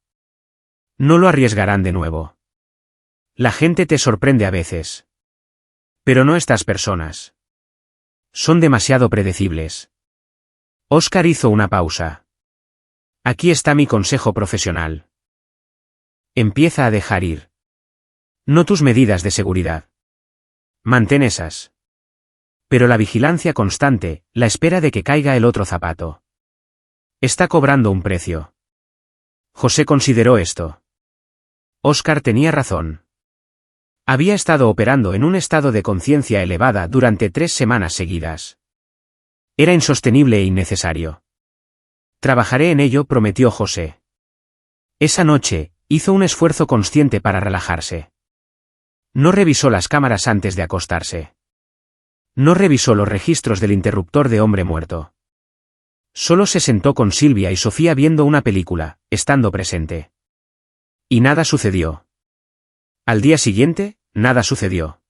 No lo arriesgarán de nuevo. La gente te sorprende a veces. Pero no estas personas. Son demasiado predecibles. Óscar hizo una pausa. Aquí está mi consejo profesional. Empieza a dejar ir. No tus medidas de seguridad. Mantén esas. Pero la vigilancia constante, la espera de que caiga el otro zapato. Está cobrando un precio. José consideró esto. Óscar tenía razón. Había estado operando en un estado de conciencia elevada durante 3 semanas seguidas. Era insostenible e innecesario. Trabajaré en ello, prometió José. Esa noche, hizo un esfuerzo consciente para relajarse. No revisó las cámaras antes de acostarse. No revisó los registros del interruptor de hombre muerto. Solo se sentó con Silvia y Sofía viendo una película, estando presente. Y nada sucedió. Al día siguiente, nada sucedió.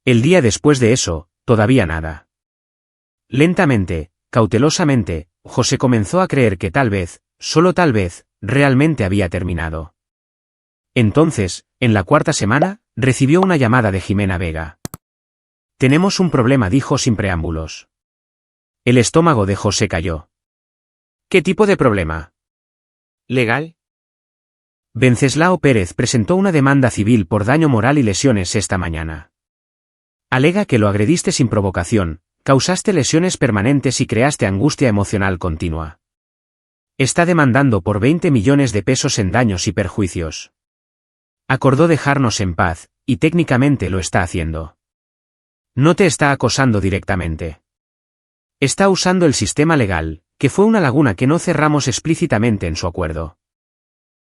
El día después de eso, todavía nada. Lentamente, cautelosamente, José comenzó a creer que tal vez, solo tal vez, realmente había terminado. Entonces, en la 4ª semana, recibió una llamada de Jimena Vega. Tenemos un problema, dijo sin preámbulos. El estómago de José cayó. ¿Qué tipo de problema? ¿Legal? Venceslao Pérez presentó una demanda civil por daño moral y lesiones esta mañana. Alega que lo agrediste sin provocación, causaste lesiones permanentes y creaste angustia emocional continua. Está demandando por 20 millones de pesos en daños y perjuicios. Acordó dejarnos en paz, y técnicamente lo está haciendo. No te está acosando directamente. Está usando el sistema legal, que fue una laguna que no cerramos explícitamente en su acuerdo.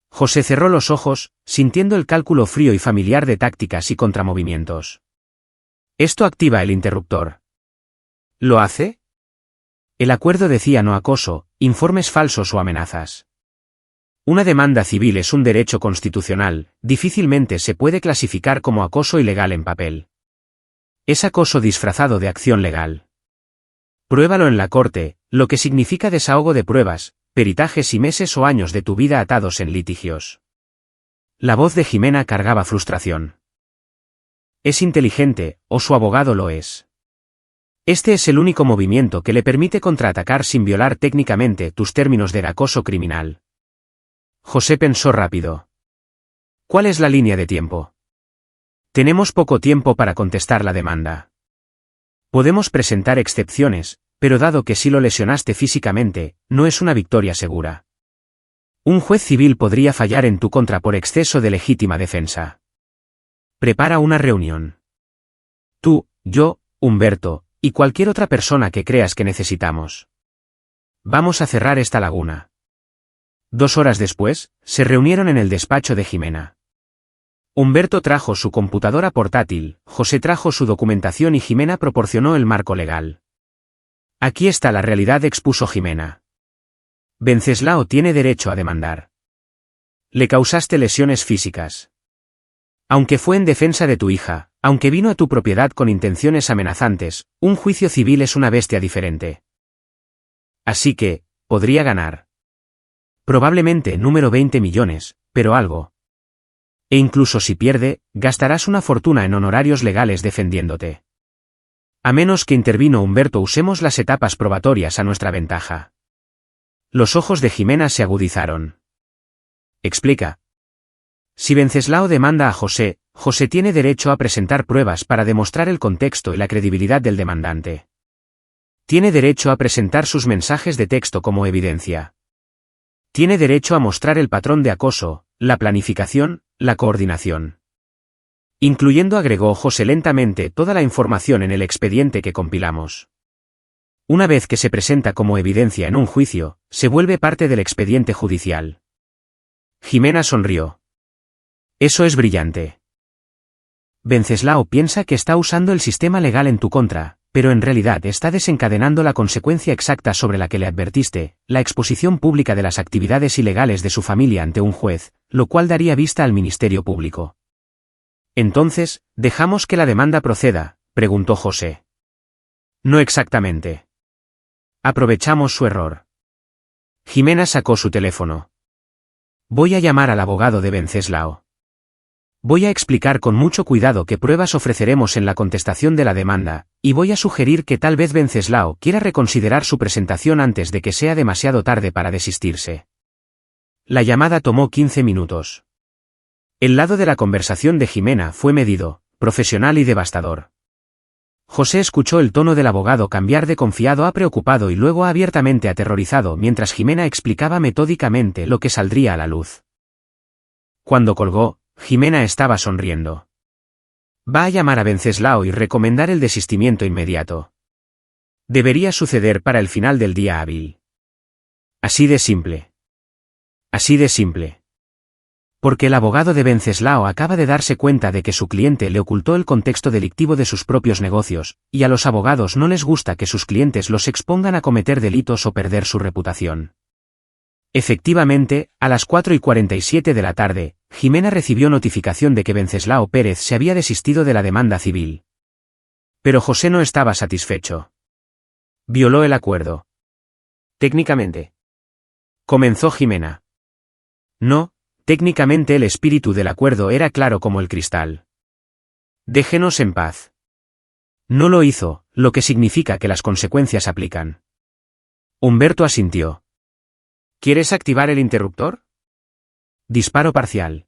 José cerró los ojos, sintiendo el cálculo frío y familiar de tácticas y contramovimientos. Esto activa el interruptor. ¿Lo hace? El acuerdo decía no acoso, informes falsos o amenazas. Una demanda civil es un derecho constitucional, difícilmente se puede clasificar como acoso ilegal en papel. Es acoso disfrazado de acción legal. Pruébalo en la corte, lo que significa desahogo de pruebas, peritajes y meses o años de tu vida atados en litigios. La voz de Jimena cargaba frustración. Es inteligente, o su abogado lo es. Este es el único movimiento que le permite contraatacar sin violar técnicamente tus términos de acoso criminal. José pensó rápido. ¿Cuál es la línea de tiempo? Tenemos poco tiempo para contestar la demanda. Podemos presentar excepciones, pero dado que sí lo lesionaste físicamente, no es una victoria segura. Un juez civil podría fallar en tu contra por exceso de legítima defensa. Prepara una reunión. Tú, yo, Humberto, y cualquier otra persona que creas que necesitamos. Vamos a cerrar esta laguna. 2 horas después, se reunieron en el despacho de Jimena. Humberto trajo su computadora portátil, José trajo su documentación y Jimena proporcionó el marco legal. Aquí está la realidad, expuso Jimena. Venceslao tiene derecho a demandar. Le causaste lesiones físicas. Aunque fue en defensa de tu hija, aunque vino a tu propiedad con intenciones amenazantes, un juicio civil es una bestia diferente. Así que, podría ganar. Probablemente número 20 millones, pero algo. E incluso si pierde, gastarás una fortuna en honorarios legales defendiéndote. A menos que intervino Humberto, usemos las etapas probatorias a nuestra ventaja. Los ojos de Jimena se agudizaron. Explica. Si Venceslao demanda a José, José tiene derecho a presentar pruebas para demostrar el contexto y la credibilidad del demandante. Tiene derecho a presentar sus mensajes de texto como evidencia. Tiene derecho a mostrar el patrón de acoso, la planificación, la coordinación. Incluyendo, agregó José lentamente, toda la información en el expediente que compilamos. Una vez que se presenta como evidencia en un juicio, se vuelve parte del expediente judicial. Jimena sonrió. Eso es brillante. Venceslao piensa que está usando el sistema legal en tu contra, pero en realidad está desencadenando la consecuencia exacta sobre la que le advertiste, la exposición pública de las actividades ilegales de su familia ante un juez, lo cual daría vista al Ministerio Público. Entonces, ¿dejamos que la demanda proceda?, preguntó José. No exactamente. Aprovechamos su error. Jimena sacó su teléfono. Voy a llamar al abogado de Venceslao. Voy a explicar con mucho cuidado qué pruebas ofreceremos en la contestación de la demanda, y voy a sugerir que tal vez Venceslao quiera reconsiderar su presentación antes de que sea demasiado tarde para desistirse. La llamada tomó 15 minutos. El lado de la conversación de Jimena fue medido, profesional y devastador. José escuchó el tono del abogado cambiar de confiado a preocupado y luego a abiertamente aterrorizado mientras Jimena explicaba metódicamente lo que saldría a la luz. Cuando colgó, Jimena estaba sonriendo. Va a llamar a Venceslao y recomendar el desistimiento inmediato. Debería suceder para el final del día hábil. Así de simple. Así de simple. Porque el abogado de Venceslao acaba de darse cuenta de que su cliente le ocultó el contexto delictivo de sus propios negocios, y a los abogados no les gusta que sus clientes los expongan a cometer delitos o perder su reputación. Efectivamente, a las 4:47 de la tarde, Jimena recibió notificación de que Venceslao Pérez se había desistido de la demanda civil. Pero José no estaba satisfecho. Violó el acuerdo. Técnicamente. Comenzó Jimena. No. Técnicamente el espíritu del acuerdo era claro como el cristal. Déjenos en paz. No lo hizo, lo que significa que las consecuencias aplican. Humberto asintió. ¿Quieres activar el interruptor? Disparo parcial.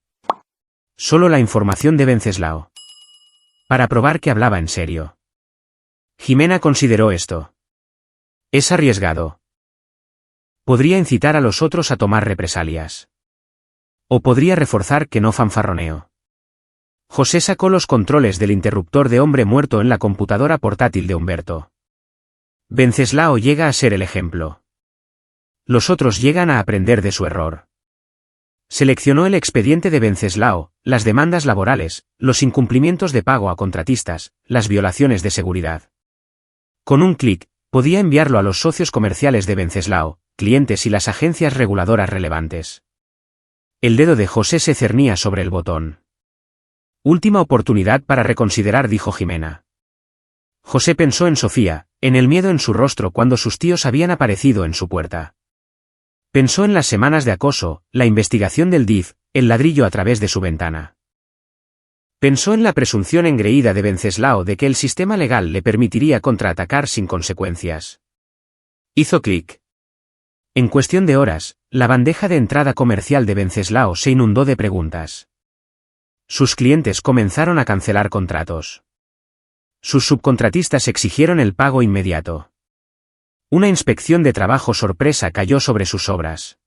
Solo la información de Venceslao. Para probar que hablaba en serio. Jimena consideró esto. Es arriesgado. Podría incitar a los otros a tomar represalias. O podría reforzar que no fanfarroneo. José sacó los controles del interruptor de hombre muerto en la computadora portátil de Humberto. Venceslao llega a ser el ejemplo. Los otros llegan a aprender de su error. Seleccionó el expediente de Venceslao, las demandas laborales, los incumplimientos de pago a contratistas, las violaciones de seguridad. Con un clic, podía enviarlo a los socios comerciales de Venceslao, clientes y las agencias reguladoras relevantes. El dedo de José se cernía sobre el botón. Última oportunidad para reconsiderar, dijo Jimena. José pensó en Sofía, en el miedo en su rostro cuando sus tíos habían aparecido en su puerta. Pensó en las semanas de acoso, la investigación del DIF, el ladrillo a través de su ventana. Pensó en la presunción engreída de Venceslao de que el sistema legal le permitiría contraatacar sin consecuencias. Hizo clic. En cuestión de horas, la bandeja de entrada comercial de Venceslao se inundó de preguntas. Sus clientes comenzaron a cancelar contratos. Sus subcontratistas exigieron el pago inmediato. Una inspección de trabajo sorpresa cayó sobre sus obras.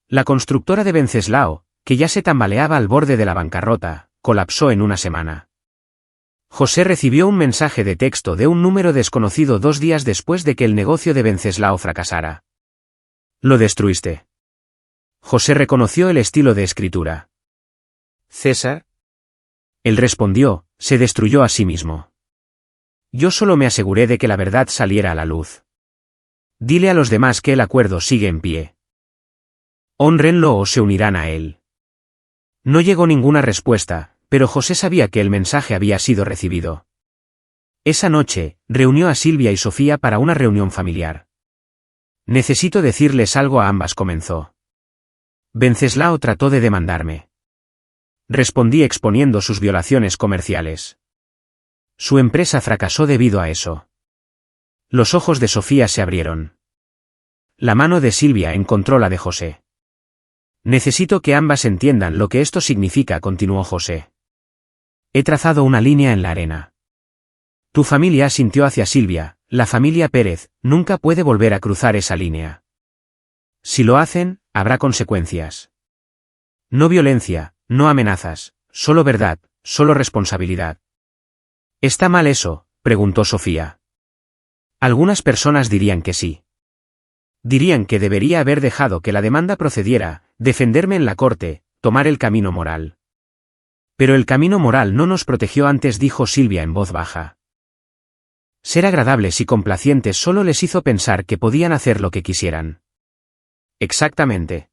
La constructora de Venceslao, que ya se tambaleaba al borde de la bancarrota, colapsó en una semana. José recibió un mensaje de texto de un número desconocido 2 días después de que el negocio de Venceslao fracasara. Lo destruiste. José reconoció el estilo de escritura. ¿César? Él respondió, se destruyó a sí mismo. Yo solo me aseguré de que la verdad saliera a la luz. Dile a los demás que el acuerdo sigue en pie. Hónrenlo o se unirán a él. No llegó ninguna respuesta, pero José sabía que el mensaje había sido recibido. Esa noche, reunió a Silvia y Sofía para una reunión familiar. Necesito decirles algo a ambas, comenzó. Venceslao trató de demandarme. Respondí exponiendo sus violaciones comerciales. Su empresa fracasó debido a eso. Los ojos de Sofía se abrieron. La mano de Silvia encontró la de José. Necesito que ambas entiendan lo que esto significa, continuó José. He trazado una línea en la arena. Tu familia asintió hacia Silvia, la familia Pérez, nunca puede volver a cruzar esa línea. Si lo hacen, habrá consecuencias. No violencia, no amenazas, solo verdad, solo responsabilidad. ¿Está mal eso?, preguntó Sofía. Algunas personas dirían que sí. Dirían que debería haber dejado que la demanda procediera, defenderme en la corte, tomar el camino moral. Pero el camino moral no nos protegió antes, dijo Silvia en voz baja. Ser agradables y complacientes solo les hizo pensar que podían hacer lo que quisieran. Exactamente.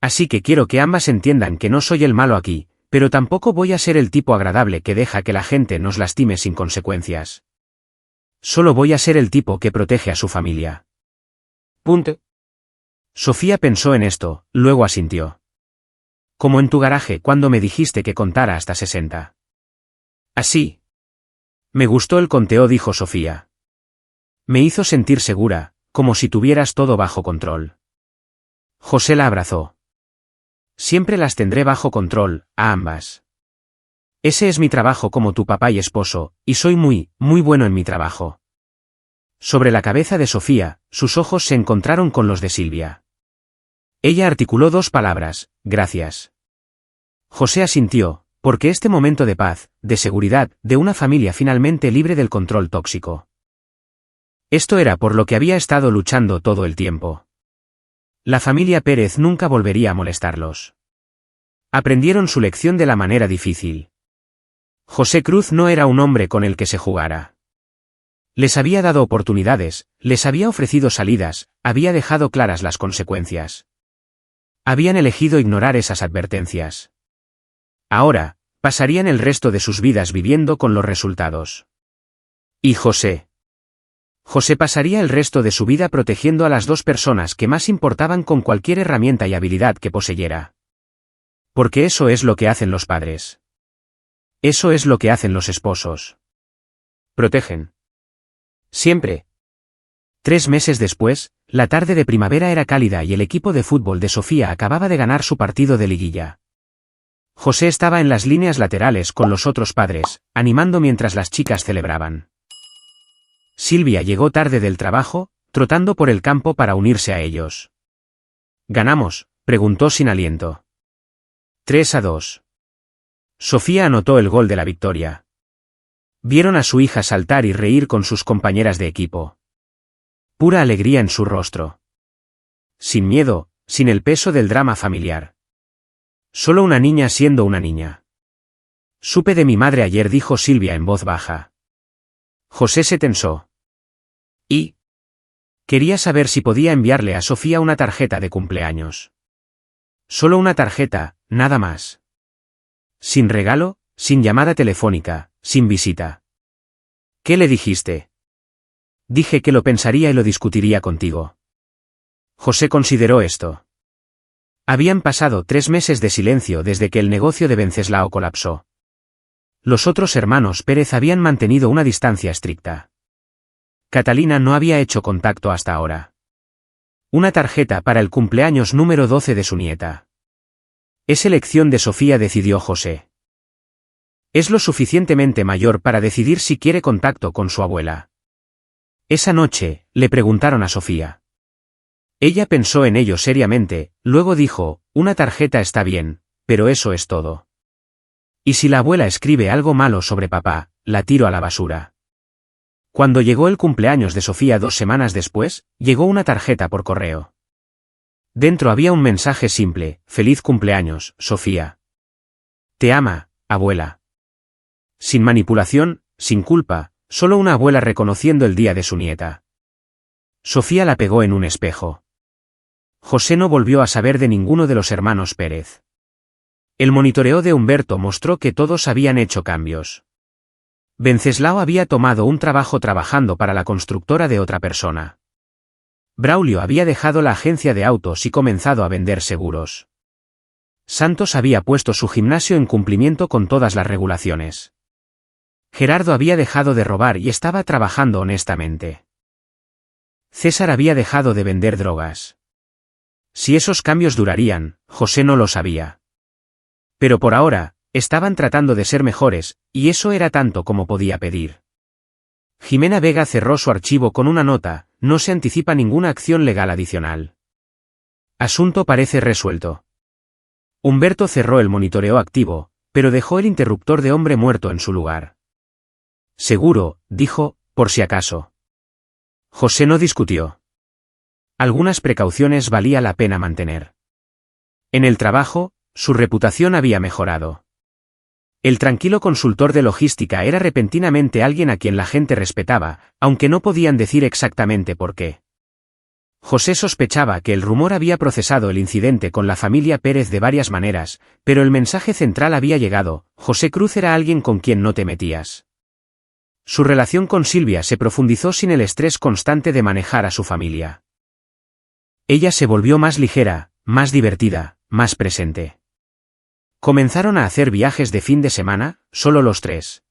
Así que quiero que ambas entiendan que no soy el malo aquí, pero tampoco voy a ser el tipo agradable que deja que la gente nos lastime sin consecuencias. Solo voy a ser el tipo que protege a su familia. Punto. Sofía pensó en esto, luego asintió. Como en tu garaje cuando me dijiste que contara hasta 60. Así. Me gustó el conteo, dijo Sofía. Me hizo sentir segura, como si tuvieras todo bajo control. José la abrazó. Siempre las tendré bajo control, a ambas. Ese es mi trabajo como tu papá y esposo, y soy muy, muy bueno en mi trabajo. Sobre la cabeza de Sofía, sus ojos se encontraron con los de Silvia. Ella articuló 2 palabras: gracias. José asintió, porque este momento de paz, de seguridad, de una familia finalmente libre del control tóxico. Esto era por lo que había estado luchando todo el tiempo. La familia Pérez nunca volvería a molestarlos. Aprendieron su lección de la manera difícil. José Cruz no era un hombre con el que se jugara. Les había dado oportunidades, les había ofrecido salidas, había dejado claras las consecuencias. Habían elegido ignorar esas advertencias. Ahora, pasarían el resto de sus vidas viviendo con los resultados. ¿Y José? José pasaría el resto de su vida protegiendo a las 2 personas que más importaban con cualquier herramienta y habilidad que poseyera. Porque eso es lo que hacen los padres. Eso es lo que hacen los esposos. Protegen. Siempre. 3 meses después, la tarde de primavera era cálida y el equipo de fútbol de Sofía acababa de ganar su partido de liguilla. José estaba en las líneas laterales con los otros padres, animando mientras las chicas celebraban. Silvia llegó tarde del trabajo, trotando por el campo para unirse a ellos. ¿Ganamos?, preguntó sin aliento. 3-2. Sofía anotó el gol de la victoria. Vieron a su hija saltar y reír con sus compañeras de equipo. Pura alegría en su rostro. Sin miedo, sin el peso del drama familiar. Solo una niña siendo una niña. Supe de mi madre ayer, dijo Silvia en voz baja. José se tensó. Y quería saber si podía enviarle a Sofía una tarjeta de cumpleaños. Solo una tarjeta, nada más. Sin regalo, sin llamada telefónica, sin visita. ¿Qué le dijiste? Dije que lo pensaría y lo discutiría contigo. José consideró esto. Habían pasado 3 meses de silencio desde que el negocio de Venceslao colapsó. Los otros hermanos Pérez habían mantenido una distancia estricta. Catalina no había hecho contacto hasta ahora. Una tarjeta para el cumpleaños número 12 de su nieta. Es elección de Sofía, decidió José. Es lo suficientemente mayor para decidir si quiere contacto con su abuela. Esa noche, le preguntaron a Sofía. Ella pensó en ello seriamente, luego dijo: una tarjeta está bien, pero eso es todo. ¿Y si la abuela escribe algo malo sobre papá, la tiro a la basura? Cuando llegó el cumpleaños de Sofía 2 semanas después, llegó una tarjeta por correo. Dentro había un mensaje simple: feliz cumpleaños, Sofía. Te ama, abuela. Sin manipulación, sin culpa, solo una abuela reconociendo el día de su nieta. Sofía la pegó en un espejo. José no volvió a saber de ninguno de los hermanos Pérez. El monitoreo de Humberto mostró que todos habían hecho cambios. Venceslao había tomado un trabajo trabajando para la constructora de otra persona. Braulio había dejado la agencia de autos y comenzado a vender seguros. Santos había puesto su gimnasio en cumplimiento con todas las regulaciones. Gerardo había dejado de robar y estaba trabajando honestamente. César había dejado de vender drogas. Si esos cambios durarían, José no lo sabía. Pero por ahora, estaban tratando de ser mejores, y eso era tanto como podía pedir. Jimena Vega cerró su archivo con una nota: no se anticipa ninguna acción legal adicional. Asunto parece resuelto. Humberto cerró el monitoreo activo, pero dejó el interruptor de hombre muerto en su lugar. Seguro, dijo, por si acaso. José no discutió. Algunas precauciones valía la pena mantener. En el trabajo, su reputación había mejorado. El tranquilo consultor de logística era repentinamente alguien a quien la gente respetaba, aunque no podían decir exactamente por qué. José sospechaba que el rumor había procesado el incidente con la familia Pérez de varias maneras, pero el mensaje central había llegado: José Cruz era alguien con quien no te metías. Su relación con Silvia se profundizó sin el estrés constante de manejar a su familia. Ella se volvió más ligera, más divertida, más presente. Comenzaron a hacer viajes de fin de semana, solo los 3.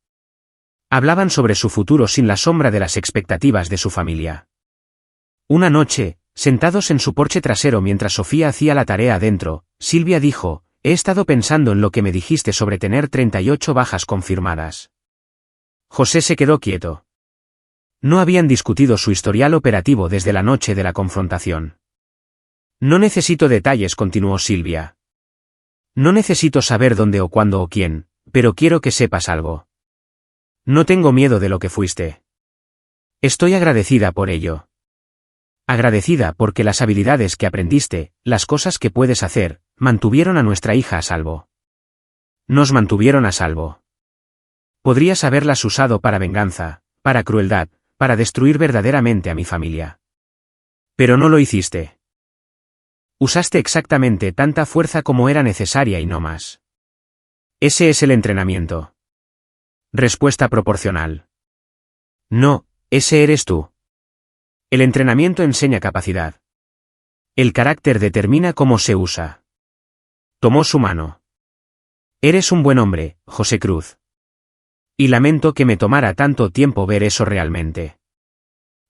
Hablaban sobre su futuro sin la sombra de las expectativas de su familia. Una noche, sentados en su porche trasero mientras Sofía hacía la tarea adentro, Silvia dijo: he estado pensando en lo que me dijiste sobre tener 38 bajas confirmadas. José se quedó quieto. No habían discutido su historial operativo desde la noche de la confrontación. No necesito detalles, continuó Silvia. No necesito saber dónde o cuándo o quién, pero quiero que sepas algo. No tengo miedo de lo que fuiste. Estoy agradecida por ello. Agradecida porque las habilidades que aprendiste, las cosas que puedes hacer, mantuvieron a nuestra hija a salvo. Nos mantuvieron a salvo. Podrías haberlas usado para venganza, para crueldad, para destruir verdaderamente a mi familia. Pero no lo hiciste. Usaste exactamente tanta fuerza como era necesaria y no más. Ese es el entrenamiento. Respuesta proporcional. No, ese eres tú. El entrenamiento enseña capacidad. El carácter determina cómo se usa. Tomó su mano. Eres un buen hombre, José Cruz. Y lamento que me tomara tanto tiempo ver eso realmente.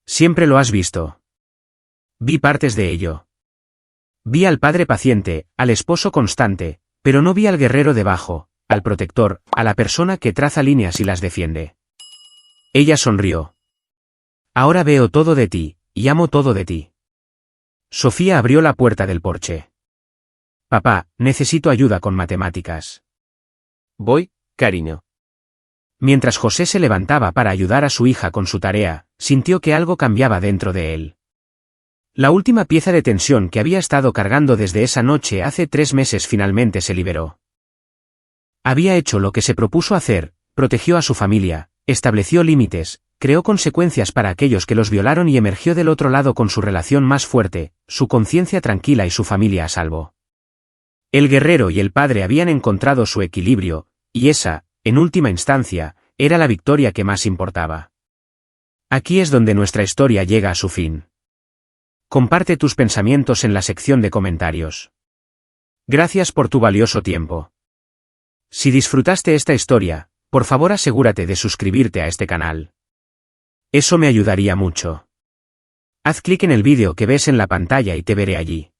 Siempre lo has visto. Vi partes de ello. Vi al padre paciente, al esposo constante, pero no vi al guerrero debajo, al protector, a la persona que traza líneas y las defiende. Ella sonrió. Ahora veo todo de ti, y amo todo de ti. Sofía abrió la puerta del porche. Papá, necesito ayuda con matemáticas. Voy, cariño. Mientras José se levantaba para ayudar a su hija con su tarea, sintió que algo cambiaba dentro de él. La última pieza de tensión que había estado cargando desde esa noche hace 3 meses finalmente se liberó. Había hecho lo que se propuso hacer, protegió a su familia, estableció límites, creó consecuencias para aquellos que los violaron y emergió del otro lado con su relación más fuerte, su conciencia tranquila y su familia a salvo. El guerrero y el padre habían encontrado su equilibrio, y esa, en última instancia, era la victoria que más importaba. Aquí es donde nuestra historia llega a su fin. Comparte tus pensamientos en la sección de comentarios. Gracias por tu valioso tiempo. Si disfrutaste esta historia, por favor asegúrate de suscribirte a este canal. Eso me ayudaría mucho. Haz clic en el vídeo que ves en la pantalla y te veré allí.